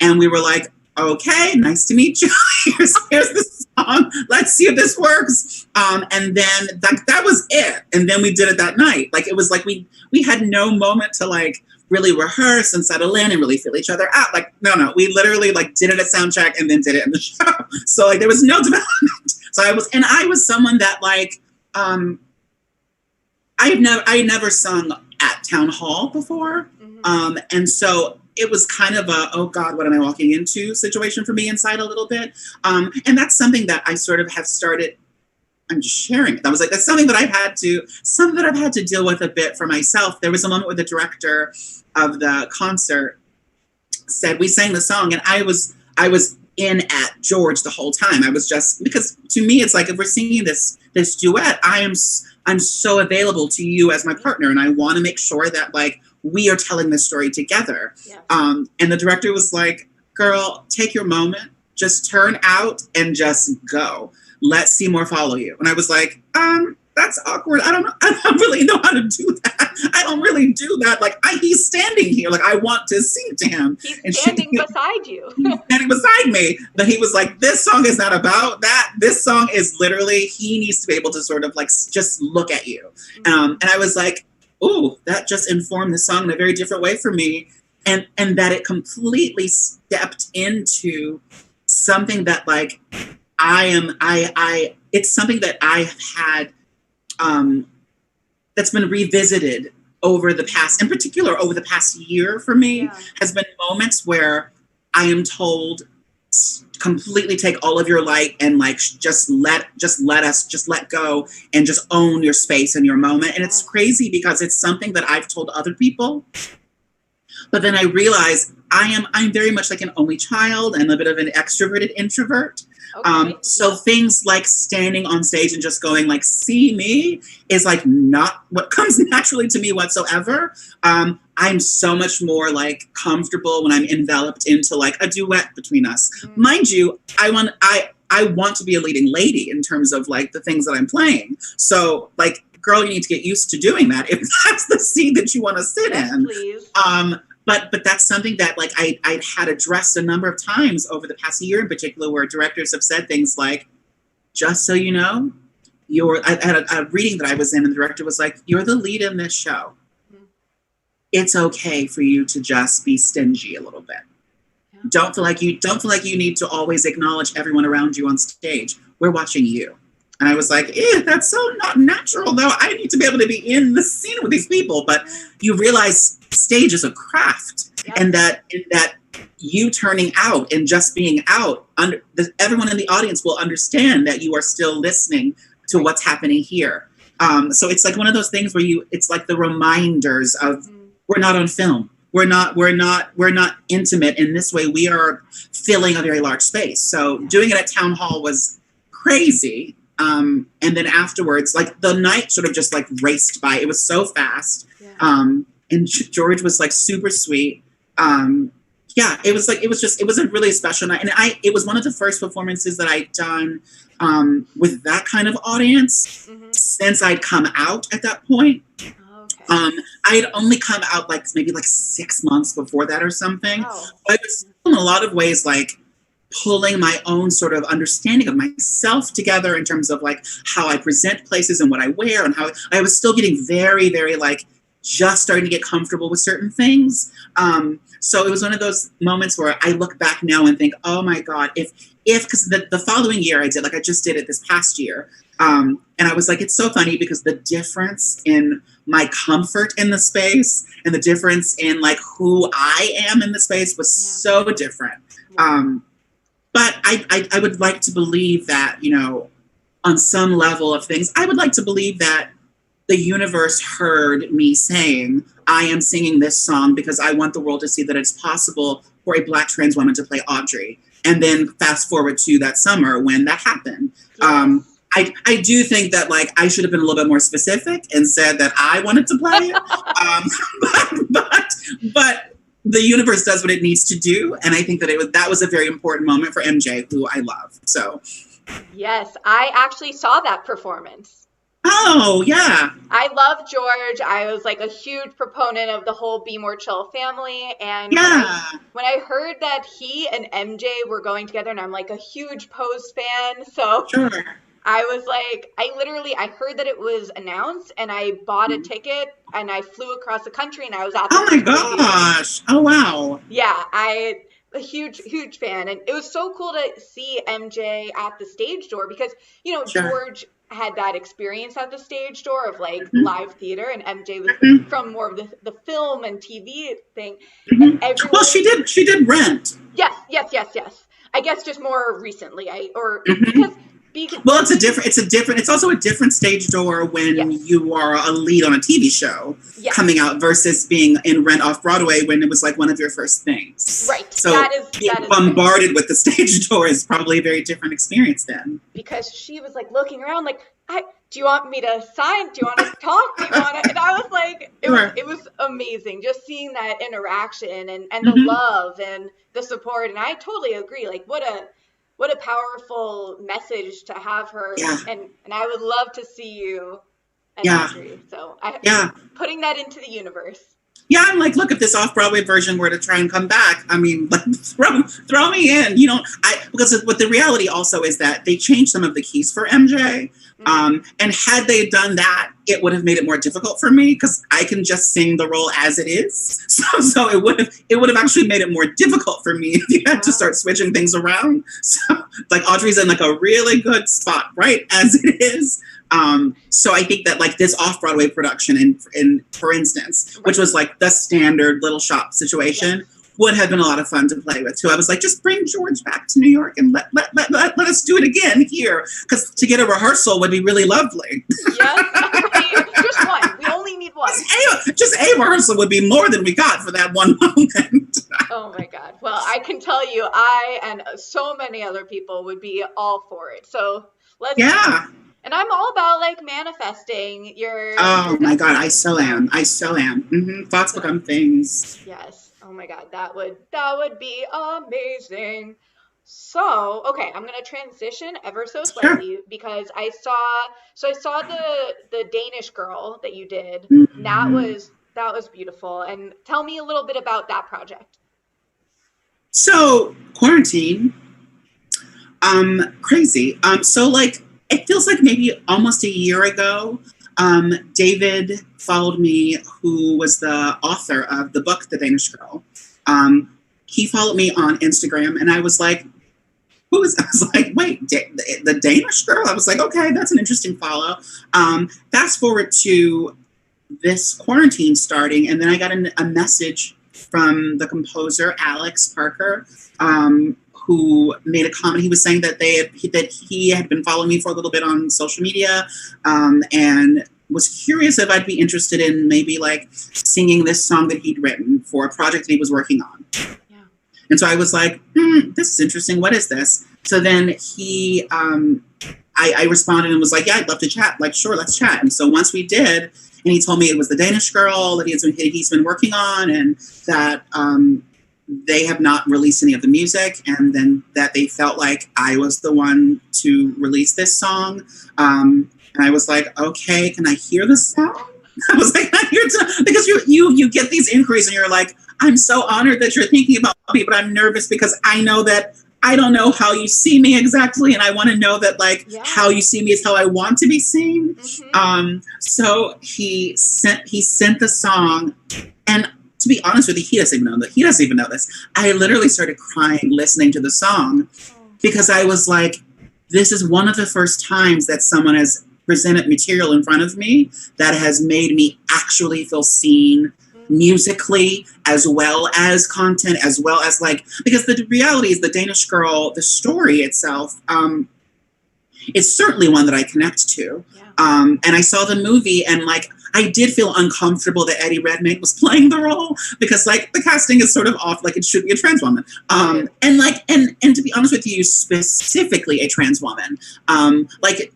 and we were like, "Okay, nice to meet you. here's the song. Let's see if this works." And then that was it. And then we did it that night. Like it was like we had no moment to like really rehearse and settle in and really feel each other out. Like no, we literally like did it at sound check and then did it in the show. So like there was no development. So I was someone that like I had never sung at town hall before. And so it was kind of a, oh God, what am I walking into situation for me inside a little bit. And that's something that I sort of have started, I'm just sharing it. I was like, that's something that I've had to deal with a bit for myself. There was a moment where the director of the concert said, we sang the song, and I was in at George the whole time. I was just, because to me, it's like, if we're singing this duet, I'm so available to you as my partner, and I want to make sure that like we are telling this story together. Yeah. And the director was like, girl, take your moment, just turn out and just go. let Seymour follow you. And I was like, that's awkward. I don't really know how to do that. I don't really do that. Like, he's standing here. Like, I want to sing to him. He's standing beside you. He's standing beside me. But he was like, this song is not about that. This song is literally, he needs to be able to sort of like just look at you. And I was like, ooh, that just informed the song in a very different way for me. And that it completely stepped into something that like, it's something that I've had, that's been revisited over the past, in particular over the past year for me, has been moments where I am told, completely take all of your light and like just let go and just own your space and your moment. And it's crazy because it's something that I've told other people, but then I realize I'm very much like an only child and a bit of an extroverted introvert. Okay. So things like standing on stage and just going like, see me, is like not what comes naturally to me whatsoever. I'm so much more like comfortable when I'm enveloped into like a duet between us. Mind you, I want to be a leading lady in terms of like the things that I'm playing. So like, girl, you need to get used to doing that if that's the seat that you want to sit in. Please. But that's something that like I had addressed a number of times over the past year in particular, where directors have said things like, just so you know, I had a reading that I was in and the director was like, you're the lead in this show. It's okay for you to just be stingy a little bit. Don't feel like you need to always acknowledge everyone around you on stage. We're watching you. And I was like, that's so not natural though. I need to be able to be in the scene with these people. But you realize stage is a craft, and that you turning out and just being out, everyone in the audience will understand that you are still listening to what's happening here. So it's like one of those things where it's like the reminders of we're not on film. We're not intimate in this way. We are filling a very large space. So doing it at Town Hall was crazy. And then afterwards, like the night sort of just like raced by. It was so fast. And George was like super sweet. It was a really special night. And it was one of the first performances that I'd done with that kind of audience since I'd come out at that point. I had only come out like maybe like 6 months before that or something. I was in a lot of ways like pulling my own sort of understanding of myself together in terms of like how I present places and what I wear, and how I was still getting very, very like just starting to get comfortable with certain things. So it was one of those moments where I look back now and think, oh my God, because the following year I just did it this past year. And I was like, it's so funny because the difference in my comfort in the space and the difference in like who I am in the space was so different. But I would like to believe that, you know, on some level of things, I would like to believe that the universe heard me saying, I am singing this song because I want the world to see that it's possible for a Black trans woman to play Audrey. And then fast forward to that summer when that happened. I do think that like I should have been a little bit more specific and said that I wanted to play it. But the universe does what it needs to do, and I think that was a very important moment for MJ, who I love. So, yes, I actually saw that performance. Oh yeah, I love George. I was like a huge proponent of the whole Be More Chill family, and when I heard that he and MJ were going together, and I'm like a huge Pose fan, so I was like, I heard that it was announced, and I bought a ticket, and I flew across the country, and I was at the my gosh. Oh, wow. Yeah, a huge, huge fan, and it was so cool to see MJ at the stage door, because, you know, George had that experience at the stage door of, like, live theater, and MJ was from more of the film and TV thing. And well, she did Rent. Yes. I guess just more recently, it's also a different stage door when you are a lead on a TV show coming out versus being in Rent off Broadway when it was like one of your first things. Right. So being bombarded with the stage door is probably a very different experience then. Because she was like looking around like, do you want me to sign? Do you want to talk? Do you want to? And I was like, it was amazing just seeing that interaction and the love and the support. And I totally agree. Like what what a powerful message to have her. Yeah. And I would love to see you and Yeah. Audrey. So putting that into the universe. Yeah, I'm like, look, if this off-Broadway version were to try and come back, I mean, like, throw me in. You know, because what the reality also is that they changed some of the keys for MJ. And had they done that, it would have made it more difficult for me because I can just sing the role as it is. So it would have actually made it more difficult for me if you had to start switching things around. So like Audrey's in like a really good spot, right, as it is. So I think that like this off-Broadway production in for instance, which was like the standard little shop situation, would have been a lot of fun to play with too. I was like, just bring George back to New York and let us do it again here, because to get a rehearsal would be really lovely. Yes, just one. We only need one. Just a rehearsal would be more than we got for that one moment. Oh my God. Well, I can tell you, I and so many other people would be all for it. So let's. Yeah. And I'm all about like manifesting your. Oh my God, I so am. Mm-hmm. Thoughts become things. Yes. Oh my God, that would be amazing. So, okay, I'm gonna transition ever so slightly because I saw the Danish Girl that you did. Mm-hmm. That was beautiful. And tell me a little bit about that project. So quarantine, crazy. So like it feels like maybe almost a year ago. David followed me, who was the author of the book, The Danish Girl. He followed me on Instagram, and I was like, who is, I was like, wait, the Danish Girl? I was like, okay, that's an interesting follow. Fast forward to this quarantine starting, and then I got a message from the composer, Alex Parker, who made a comment. He was saying that he had been following me for a little bit on social media, and was curious if I'd be interested in maybe like singing this song that he'd written for a project that he was working on. Yeah. And so I was like, this is interesting. What is this? So then I responded and was like, yeah, I'd love to chat. Like, sure, let's chat. And so once we did, and he told me it was the Danish Girl that he's been working on, and that they have not released any of the music, and then that they felt like I was the one to release this song. And I was like, okay, can I hear this song? I was like, because you get these inquiries and you're like, I'm so honored that you're thinking about me, but I'm nervous because I know that I don't know how you see me exactly, and I want to know that like how you see me is how I want to be seen. Mm-hmm. So he sent the song, and to be honest with you, he doesn't even know this. I literally started crying listening to the song because I was like, this is one of the first times that someone has presented material in front of me that has made me actually feel seen musically, as well as content, as well as like, because the reality is the Danish Girl, the story itself, it's certainly one that I connect to. Yeah. And I saw the movie, and like, I did feel uncomfortable that Eddie Redmayne was playing the role, because like the casting is sort of off, like it should be a trans woman. And like, and to be honest with you, specifically a trans woman. Like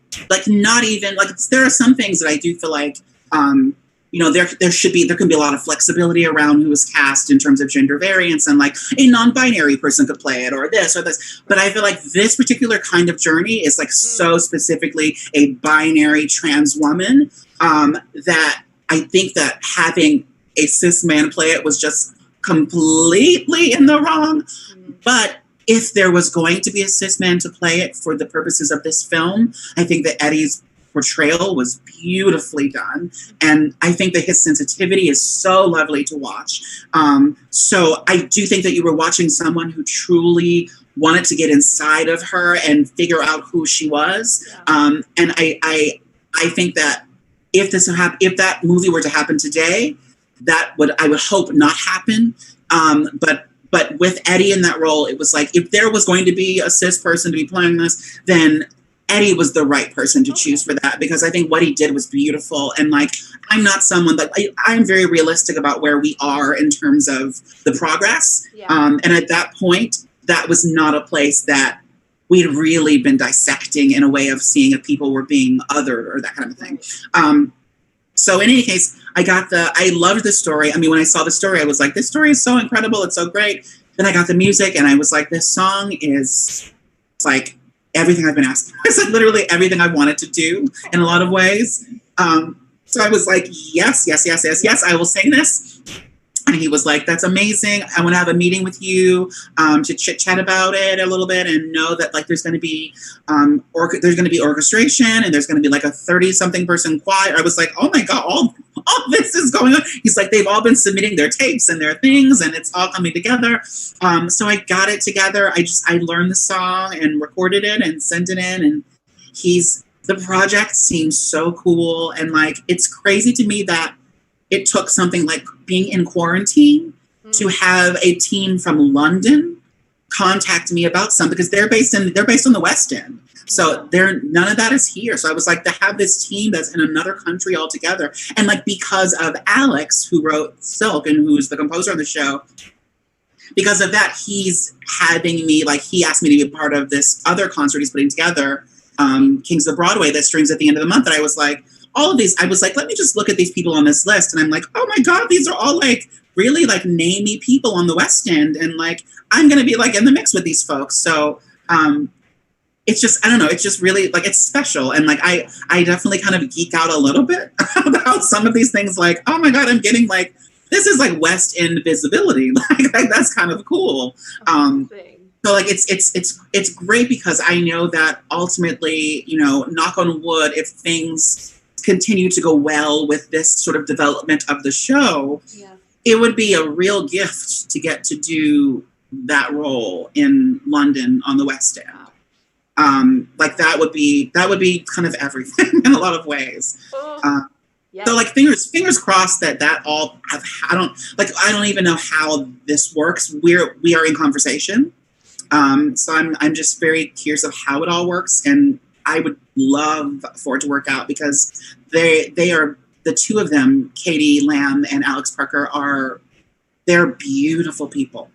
not even like, there are some things that I do feel like, you know, there can be a lot of flexibility around who is cast in terms of gender variance, and like a non-binary person could play it, or this or this. But I feel like this particular kind of journey is like so specifically a binary trans woman, that I think that having a cis man play it was just completely in the wrong. But if there was going to be a cis man to play it for the purposes of this film, I think that Eddie's portrayal was beautifully done, and I think that his sensitivity is so lovely to watch. So I do think that you were watching someone who truly wanted to get inside of her and figure out who she was. And I think that if that movie were to happen today, I would hope not happen. But with Eddie in that role, it was like, if there was going to be a cis person to be playing this, then Eddie was the right person to choose for that, because I think what he did was beautiful. And like, I'm not someone that I'm very realistic about where we are in terms of the progress. Yeah. And at that point, that was not a place that we'd really been dissecting in a way of seeing if people were being othered or that kind of thing. So in any case, I loved the story. I mean, when I saw the story, I was like, this story is so incredible. It's so great. Then I got the music, and I was like, this song is like everything I've been asked. It's like literally everything I wanted to do in a lot of ways. So I was like, yes, I will sing this. And he was like, that's amazing. I want to have a meeting with you to chit chat about it a little bit and know that like there's going to be orchestration and there's going to be like a 30-something person choir. I was like, oh my God, all this is going on. He's like, they've all been submitting their tapes and their things and it's all coming together. So I got it together. I learned the song and recorded it and sent it in. And the project seems so cool. And like, it's crazy to me that it took something like being in quarantine to have a team from London contact me about something, because they're based on the West End. So none of that is here. So I was like, to have this team that's in another country altogether. And like, because of Alex, who wrote Silk and who's the composer of the show, because of that, he's having me, like, he asked me to be a part of this other concert he's putting together, Kings of Broadway, that streams at the end of the month. And I was like, all of these, I was like, let me just look at these people on this list. And I'm like, oh my God, these are all like really like namey people on the West End. And like, I'm going to be like in the mix with these folks. So it's just, I don't know, it's just really like, it's special. And like, I definitely kind of geek out a little bit about some of these things. Like, oh my God, I'm getting like, this is like West End visibility. Like that's kind of cool. So like it's great, because I know that ultimately, you know, knock on wood, if things continue to go well with this sort of development of the show, it would be a real gift to get to do that role in London on the West End. Like that would be kind of everything in a lot of ways. So like fingers crossed that all I don't even know how this works. We are in conversation. So I'm just very curious of how it all works, and I would love for it to work out, because they are, the two of them, Katie Lamb and Alex Parker, they're beautiful people.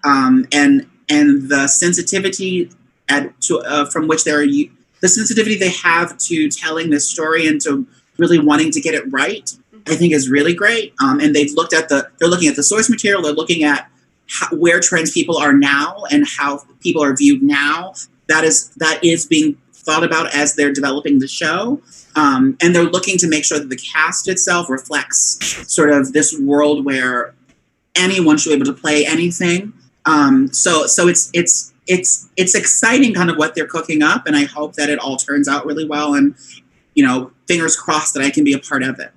And the sensitivity from which the sensitivity they have to telling this story and to really wanting to get it right, I think is really great. And they're looking at the source material, they're looking at where trans people are now and how people are viewed now. That is being thought about as they're developing the show. And they're looking to make sure that the cast itself reflects sort of this world where anyone should be able to play anything. So it's exciting kind of what they're cooking up, and I hope that it all turns out really well, and, you know, fingers crossed that I can be a part of it.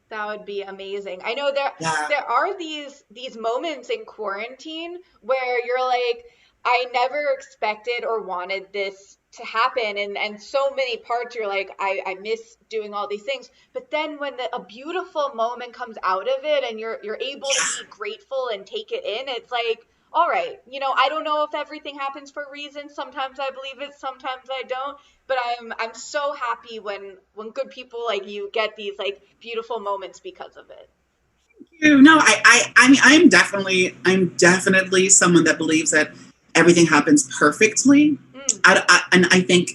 That would be amazing. I know there are these moments in quarantine where you're like, I never expected or wanted this to happen, and so many parts you're like, I miss doing all these things. But then when a beautiful moment comes out of it and you're able to be grateful and take it in, it's like, all right, you know, I don't know if everything happens for a reason. Sometimes I believe it, sometimes I don't. But I'm so happy when good people like you get these like beautiful moments because of it. No, I mean, I'm definitely someone that believes that everything happens perfectly. And I think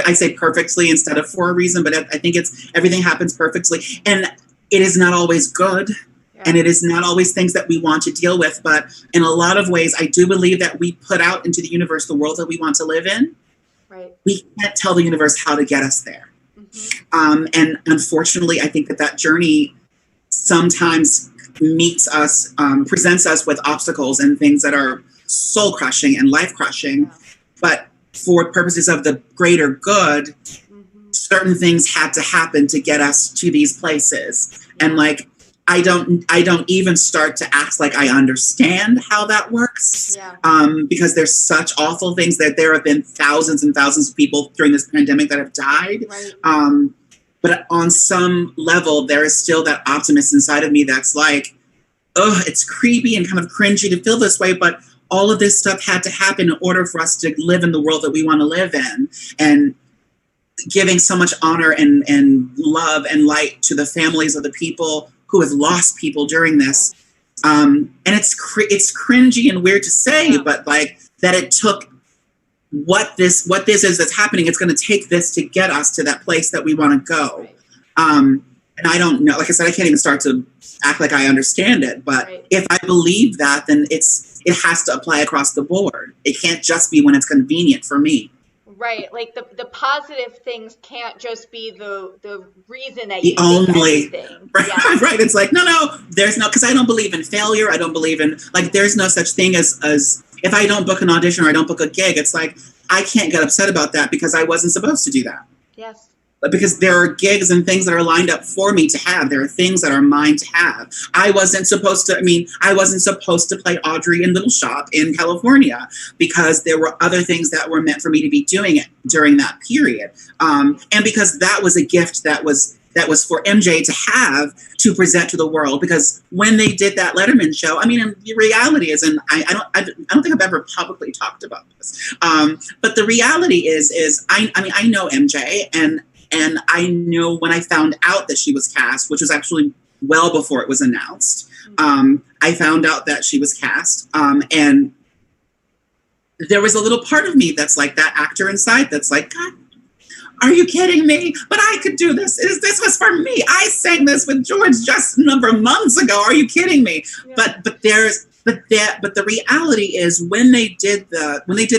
I say perfectly instead of for a reason, but I think it's everything happens perfectly, and it is not always good. And it is not always things that we want to deal with. But in a lot of ways, I do believe that we put out into the universe the world that we want to live in. Right. We can't tell the universe how to get us there. And unfortunately, I think that journey sometimes meets us, presents us with obstacles and things that are soul crushing and life crushing. But for purposes of the greater good, certain things had to happen to get us to these places. And like, I don't even start to act like I understand how that works, because there's such awful things that there have been thousands and thousands of people during this pandemic that have died. Right. But on some level, there is still that optimist inside of me that's like, oh, it's creepy and kind of cringy to feel this way, but all of this stuff had to happen in order for us to live in the world that we want to live in. And giving so much honor and love and light to the families of the people who have lost people during this. And it's cringy and weird to say, but like that it took what this is that's happening. It's going to take this to get us to that place that we want to go. And I don't know, like I said, I can't even start to act like I understand it. But if I believe that, then it has to apply across the board. It can't just be when it's convenient for me. Right, like the positive things can't just be the reason that the you only think everything. Right, yeah. Right. It's like no, there's no, because I don't believe in failure. I don't believe in, like, there's no such thing as if I don't book an audition or I don't book a gig, it's like I can't get upset about that because I wasn't supposed to do that. Yes. Because there are gigs and things that are lined up for me to have. There are things that are mine to have. I wasn't supposed to play Audrey in Little Shop in California because there were other things that were meant for me to be doing it during that period. And because that was a gift that was for MJ to have to present to the world. Because when they did that Letterman show, I mean, and the reality is, and I don't think I've ever publicly talked about this, but the reality is I know MJ, and I know when I found out that she was cast, which was actually well before it was announced, I found out that she was cast, and there was a little part of me that's like that actor inside that's like, God, are you kidding me? But I could do this. This was for me. I sang this with George just a number of months ago. Are you kidding me? Yeah. But the reality is when they did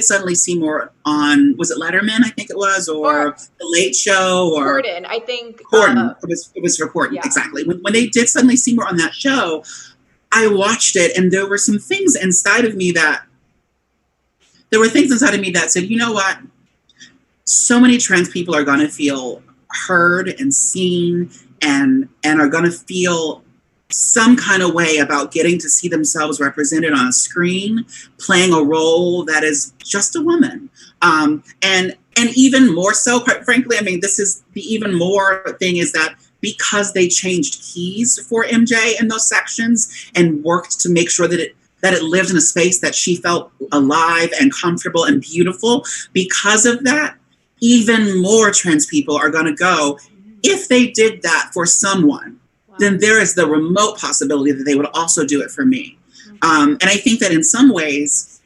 Suddenly Seymour on, was it Letterman? I think it was, or The Late Show, or Corden. I think Corden. It was for Corden. Yeah. Exactly. When they did Suddenly Seymour on that show, I watched it, and there were some things inside of me that said, you know what? So many trans people are going to feel heard and seen and are going to feel some kind of way about getting to see themselves represented on a screen, playing a role that is just a woman. And even more so, quite frankly, I mean, this is the even more thing is that because they changed keys for MJ in those sections and worked to make sure that it lived in a space that she felt alive and comfortable and beautiful, because of that, even more trans people are going to go, if they did that for someone, then there is the remote possibility that they would also do it for me. And I think that in some ways,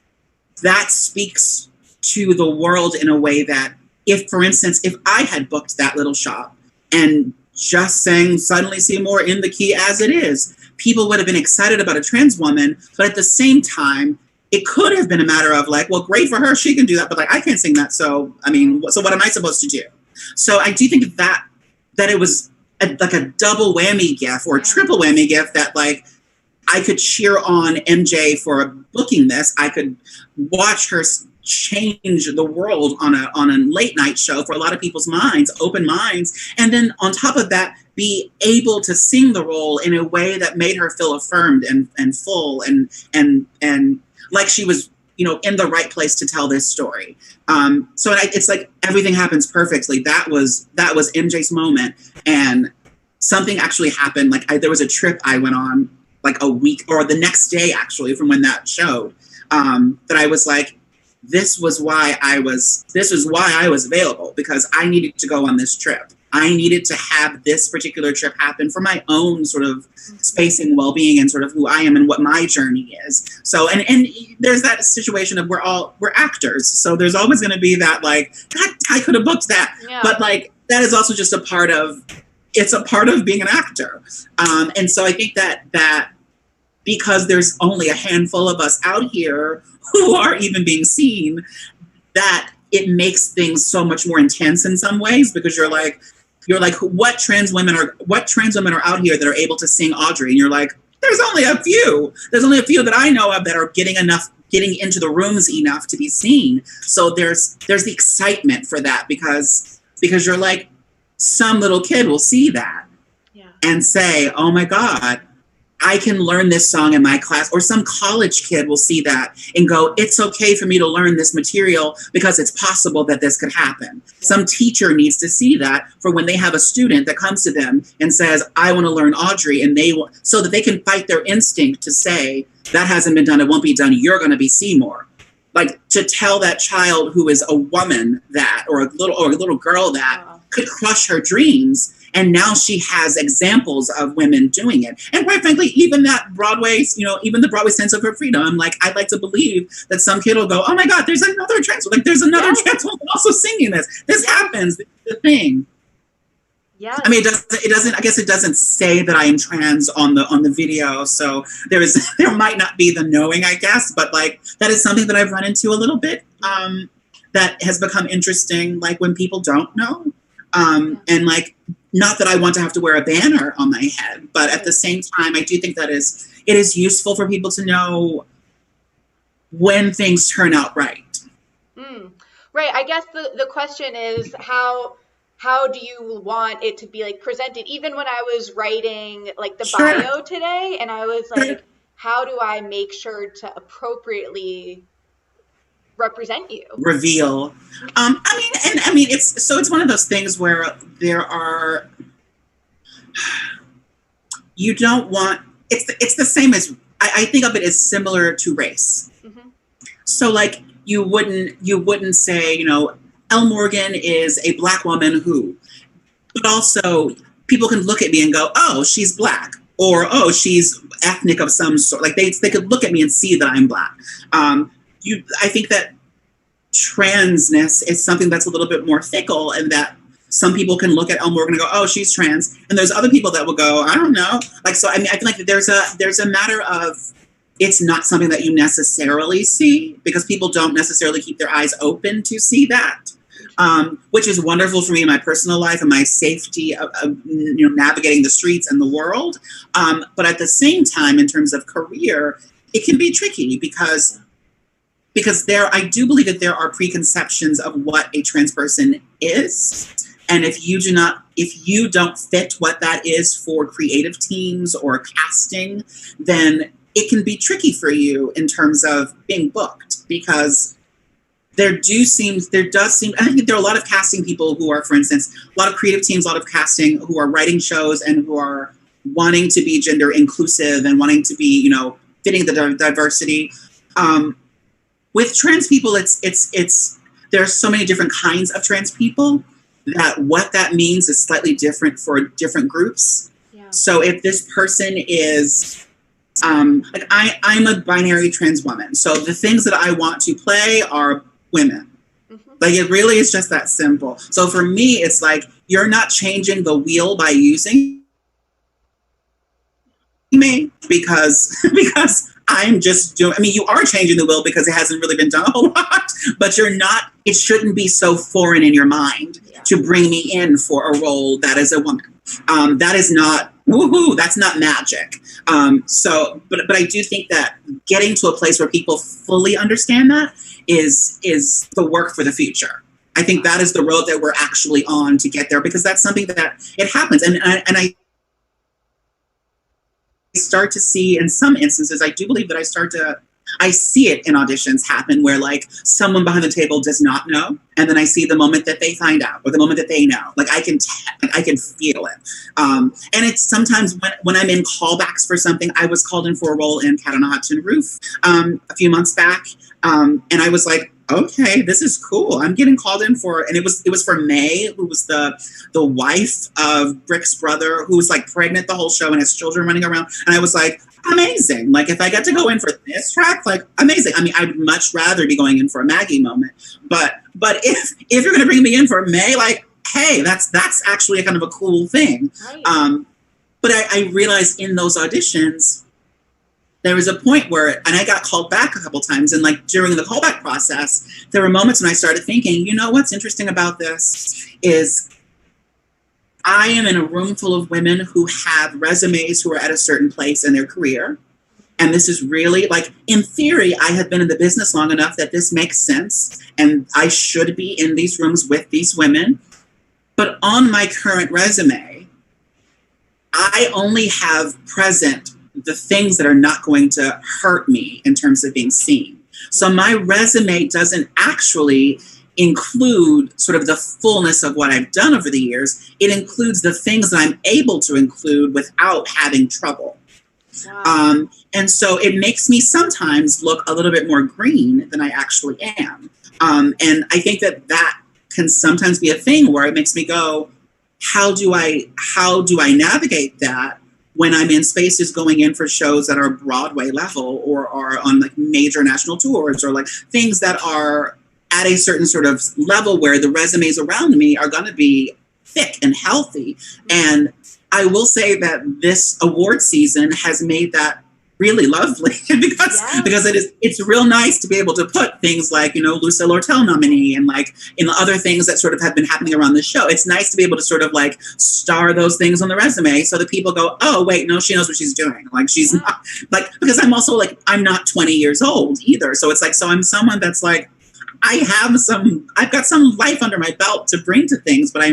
that speaks to the world in a way that if, for instance, if I had booked that Little Shop and just sang Suddenly Seymour in the key as it is, people would have been excited about a trans woman, but at the same time, it could have been a matter of like, well, great for her, she can do that, but like, I can't sing that, so, I mean, so what am I supposed to do? So I do think that it was like a double whammy gift or a triple whammy gift that like, I could cheer on MJ for booking this. I could watch her change the world on a late night show for a lot of people's minds, open minds. And then on top of that, be able to sing the role in a way that made her feel affirmed and full and like she was, you know, in the right place to tell this story. So it's like everything happens perfectly. That was MJ's moment. And something actually happened. Like there was a trip I went on like a week or the next day actually from when that showed, that I was like, this was why I was available, because I needed to go on this trip. I needed to have this particular trip happen for my own sort of space and well-being and sort of who I am and what my journey is. So, and there's that situation of we're actors. So there's always going to be that like, God, I could have booked that. Yeah. But like, that is also just it's a part of being an actor. And so I think that because there's only a handful of us out here who are even being seen, that it makes things so much more intense in some ways, because you're like, what trans women are out here that are able to sing Audrey? And you're like, there's only a few that I know of that are getting into the rooms enough to be seen. So there's the excitement for that, because you're like, some little kid will see that and say, oh my God, I can learn this song in my class. Or some college kid will see that and go, it's okay for me to learn this material because it's possible that this could happen. Yeah. Some teacher needs to see that for when they have a student that comes to them and says, I want to learn Audrey, and so that they can fight their instinct to say, that hasn't been done, it won't be done, you're going to be Seymour. Like, to tell that child who is a woman that, or a little girl that could crush her dreams. And now she has examples of women doing it. And quite frankly, even that Broadway, even the Broadway sense of her freedom, I'm like, I'd like to believe that some kid will go, oh my God, there's another trans woman also singing this. This happens, the thing. Yes. I mean, I guess it doesn't say that I am trans on the video. So there might not be the knowing, I guess, but like, that is something that I've run into a little bit, that has become interesting, like when people don't know. And like, not that I want to have to wear a banner on my head, but at the same time, I do think that it is useful for people to know when things turn out right. Right. I guess the question is how do you want it to be like presented? Even when I was writing like the bio today, and I was like, how do I make sure to appropriately represent you? Reveal. I mean, it's one of those things where there are, you don't want, it's the same as, I think of it as similar to race. So like, you wouldn't say, you know, Elle Morgan is a Black woman who, but also people can look at me and go, oh, she's Black, or oh, she's ethnic of some sort. Like they could look at me and see that I'm Black. I think that transness is something that's a little bit more fickle, and that some people can look at Elle Morgan and go, oh, she's trans, and there's other people that will go, I don't know. Like, so I mean, I feel like there's a matter of, it's not something that you necessarily see, because people don't necessarily keep their eyes open to see that, which is wonderful for me in my personal life and my safety of navigating the streets and the world. But at the same time, in terms of career, it can be tricky because I do believe that there are preconceptions of what a trans person is. And if you don't fit what that is for creative teams or casting, then it can be tricky for you in terms of being booked, because there does seem, I think there are a lot of casting people who are, for instance, a lot of creative teams, a lot of casting who are writing shows and who are wanting to be gender inclusive and wanting to be, you know, fitting the diversity. With trans people, there are so many different kinds of trans people that what that means is slightly different for different groups. Yeah. So if this person is, like I'm a binary trans woman, so the things that I want to play are women. Like, it really is just that simple. So for me, it's like, you're not changing the wheel by using me, because I'm just doing, I mean, you are changing the wheel because it hasn't really been done a whole lot, but you're not, it shouldn't be so foreign in your mind to bring me in for a role that is a woman. That is not, woohoo, that's not magic. But I do think that getting to a place where people fully understand that is the work for the future. I think that is the road that we're actually on to get there, because that's something that it happens. And I start to see, in some instances, I do believe that I see it in auditions happen where like someone behind the table does not know, and then I see the moment that they find out or the moment that they know. Like I can feel it. And it's sometimes when I'm in callbacks for something. I was called in for a role in Cat on a Hot Tin Roof a few months back, and I was like, okay, this is cool. I'm getting called in for, and it was for May, who was the wife of Brick's brother, who was like pregnant the whole show and has children running around. And I was like, amazing. Like, if I get to go in for this track, like, amazing. I mean, I'd much rather be going in for a Maggie moment. But if you're going to bring me in for May, like, hey, that's actually a kind of a cool thing. Right. But I realized in those auditions, there was a point where, and I got called back a couple times, and like during the callback process, there were moments when I started thinking, you know, what's interesting about this is I am in a room full of women who have resumes who are at a certain place in their career. And this is really, like, in theory, I have been in the business long enough that this makes sense, and I should be in these rooms with these women. But on my current resume, I only have present the things that are not going to hurt me in terms of being seen. So my resume doesn't actually include sort of the fullness of what I've done over the years. It includes the things that I'm able to include without having trouble. Wow. And so it makes me sometimes look a little bit more green than I actually am. And I think that can sometimes be a thing where it makes me go, how do I navigate that when I'm in spaces going in for shows that are Broadway level or are on like major national tours or like things that are at a certain sort of level where the resumes around me are going to be thick and healthy. And I will say that this award season has made that really lovely because it's real nice to be able to put things like, you know, Lucille Lortel Nominee and like in the other things that sort of have been happening around the show. It's nice to be able to sort of like star those things on the resume so that people go, oh wait, no, she knows what she's doing. Like she's not like, because I'm also like, I'm not 20 years old either. So it's like, so I'm someone that's like, I've got some life under my belt to bring to things, but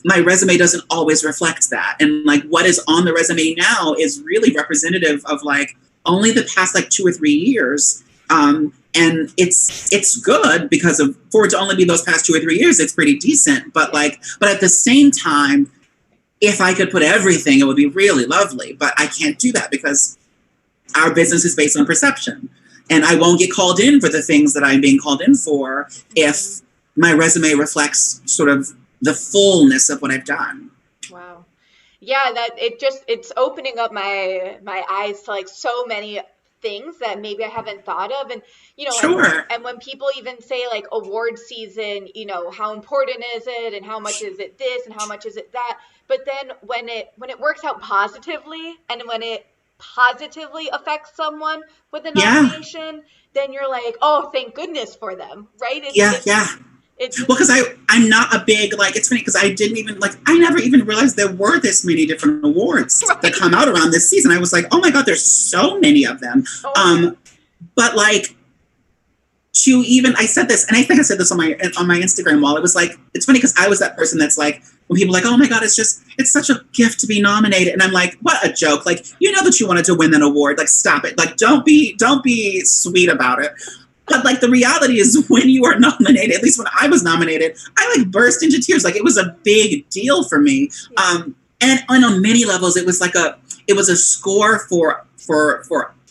my resume doesn't always reflect that. And like what is on the resume now is really representative of like only the past like 2 or 3 years. And it's good because for it to only be those past 2 or 3 years, it's pretty decent. But at the same time, if I could put everything, it would be really lovely. But I can't do that because our business is based on perception. And I won't get called in for the things that I'm being called in for if my resume reflects sort of the fullness of what I've done. Wow. Yeah, it's opening up my eyes to like so many things that maybe I haven't thought of. And, you know, sure. And when people even say like award season, you know, how important is it and how much is it this and how much is it that? But then when it works out positively and when it positively affects someone with a nomination, then you're like, oh, thank goodness for them, right? Well, because I'm not a big, like, it's funny because I never even realized there were this many different awards that come out around this season. I was like, oh my God, there's so many of them. But like, I said this, and I think I said this on my Instagram wall. It was like, it's funny because I was that person that's like, when people are like, oh my God, it's such a gift to be nominated. And I'm like, what a joke. Like, you know that you wanted to win that award. Like, stop it. Like, don't be sweet about it. But like the reality is when you are nominated, at least when I was nominated, I like burst into tears. Like it was a big deal for me. And on many levels, it was a score for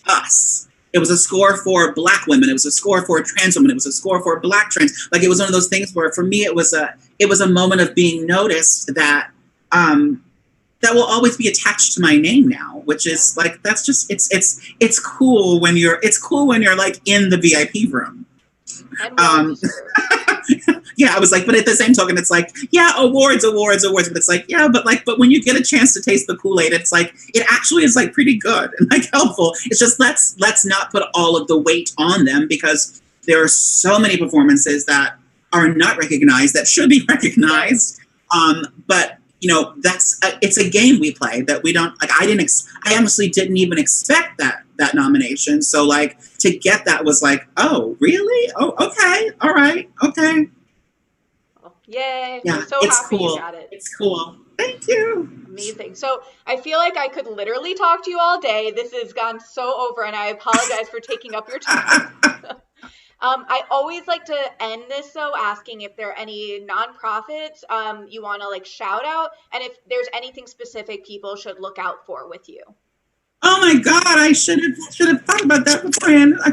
us. It was a score for Black women. It was a score for trans women. It was a score for Black trans. Like it was one of those things where for me, it was a moment of being noticed that will always be attached to my name now, which is like, that's just, it's cool when you're like in the VIP room. Yeah, I was like, but at the same token, it's like, yeah, awards, but it's like, yeah, but when you get a chance to taste the Kool-Aid, it's like, it actually is like pretty good and like helpful. It's just, let's not put all of the weight on them because there are so many performances that are not recognized that should be recognized. But you know, it's a game we play that we don't like. I honestly didn't even expect that nomination. So like to get that was like, oh, really? Oh, okay. All right. Okay. Yay. Yeah, I'm so it's happy cool. you got it. It's cool. Thank you. Amazing. So I feel like I could literally talk to you all day. This has gone so over and I apologize for taking up your time. I always like to end this though asking if there are any nonprofits you want to like shout out and if there's anything specific people should look out for with you. Oh my God, I should have thought about that beforehand. I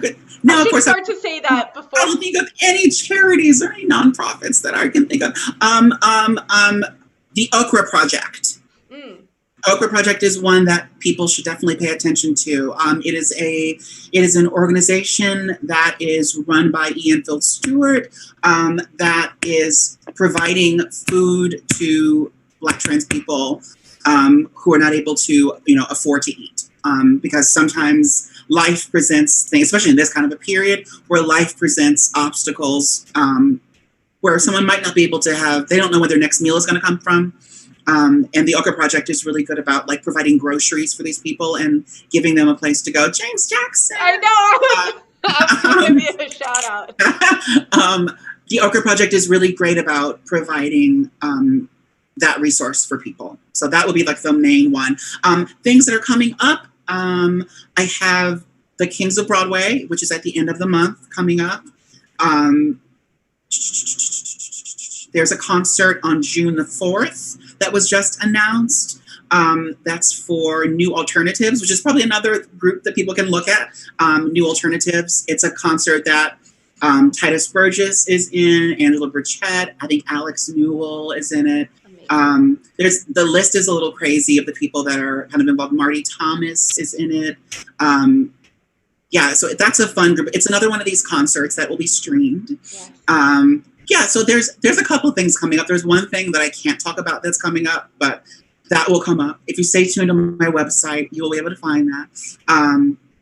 should start to say that before. I don't think of any charities or any nonprofits that I can think of. The Okra Project. Okra Project is one that people should definitely pay attention to. It is an organization that is run by Ian Field Stewart that is providing food to Black trans people who are not able to, afford to eat. Because sometimes life presents things, especially in this kind of a period, where life presents obstacles where someone might not be able to they don't know where their next meal is going to come from. And the Okra Project is really good about like providing groceries for these people and giving them a place to go. James Jackson. I know. I'm going to give you a shout out. The Okra Project is really great about providing that resource for people. So that would be like the main one. Things that are coming up. I have the Kings of Broadway, which is at the end of the month coming up. There's a concert on June the 4th that was just announced. That's for New Alternatives, which is probably another group that people can look at. New Alternatives. It's a concert that Titus Burgess is in, Angela Burchett. I think Alex Newell is in it. The list is a little crazy of the people that are kind of involved. Marty Thomas is in it. So that's a fun group. It's another one of these concerts that will be streamed. Yes. Yeah, so there's a couple things coming up. There's one thing that I can't talk about that's coming up, but that will come up. If you stay tuned on my website, you'll be able to find that.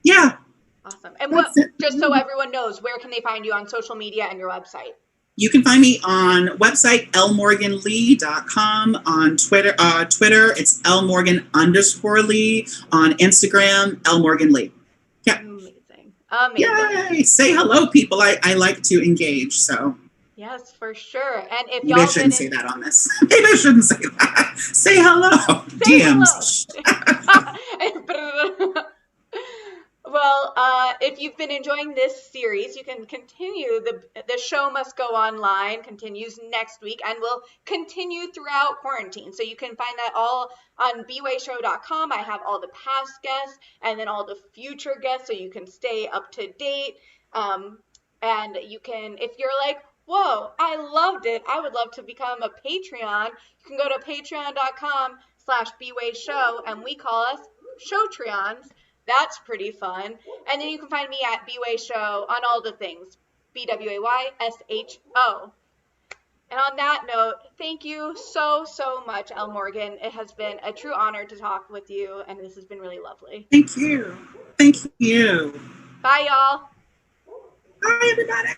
Yeah. Awesome. And what, just so everyone knows, where can they find you on social media and your website? You can find me on website lmorganlee.com, on Twitter, it's lmorgan_Lee, on Instagram, lmorganlee. Yeah. Amazing. Yay! Say hello, people. I like to engage, so. Yes, for sure. And if maybe I shouldn't say that on this. Maybe I shouldn't say that. Say hello. Say DMs. Hello. Well, if you've been enjoying this series, you can continue. The show must go online, continues next week, and will continue throughout quarantine. So you can find that all on bwaySHO.com. I have all the past guests and then all the future guests, so you can stay up to date. And you can, if you're like, whoa, I loved it, I would love to become a Patreon, you can go to patreon.com/bwaySHO, and we call us Showtreons. That's pretty fun. And then you can find me at bwaySHO on all the things, bwaySHO. And on that note, thank you so much, Elle Morgan. It has been a true honor to talk with you, and this has been really lovely. Thank you. Thank you. Bye, y'all. Bye, everybody.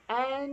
And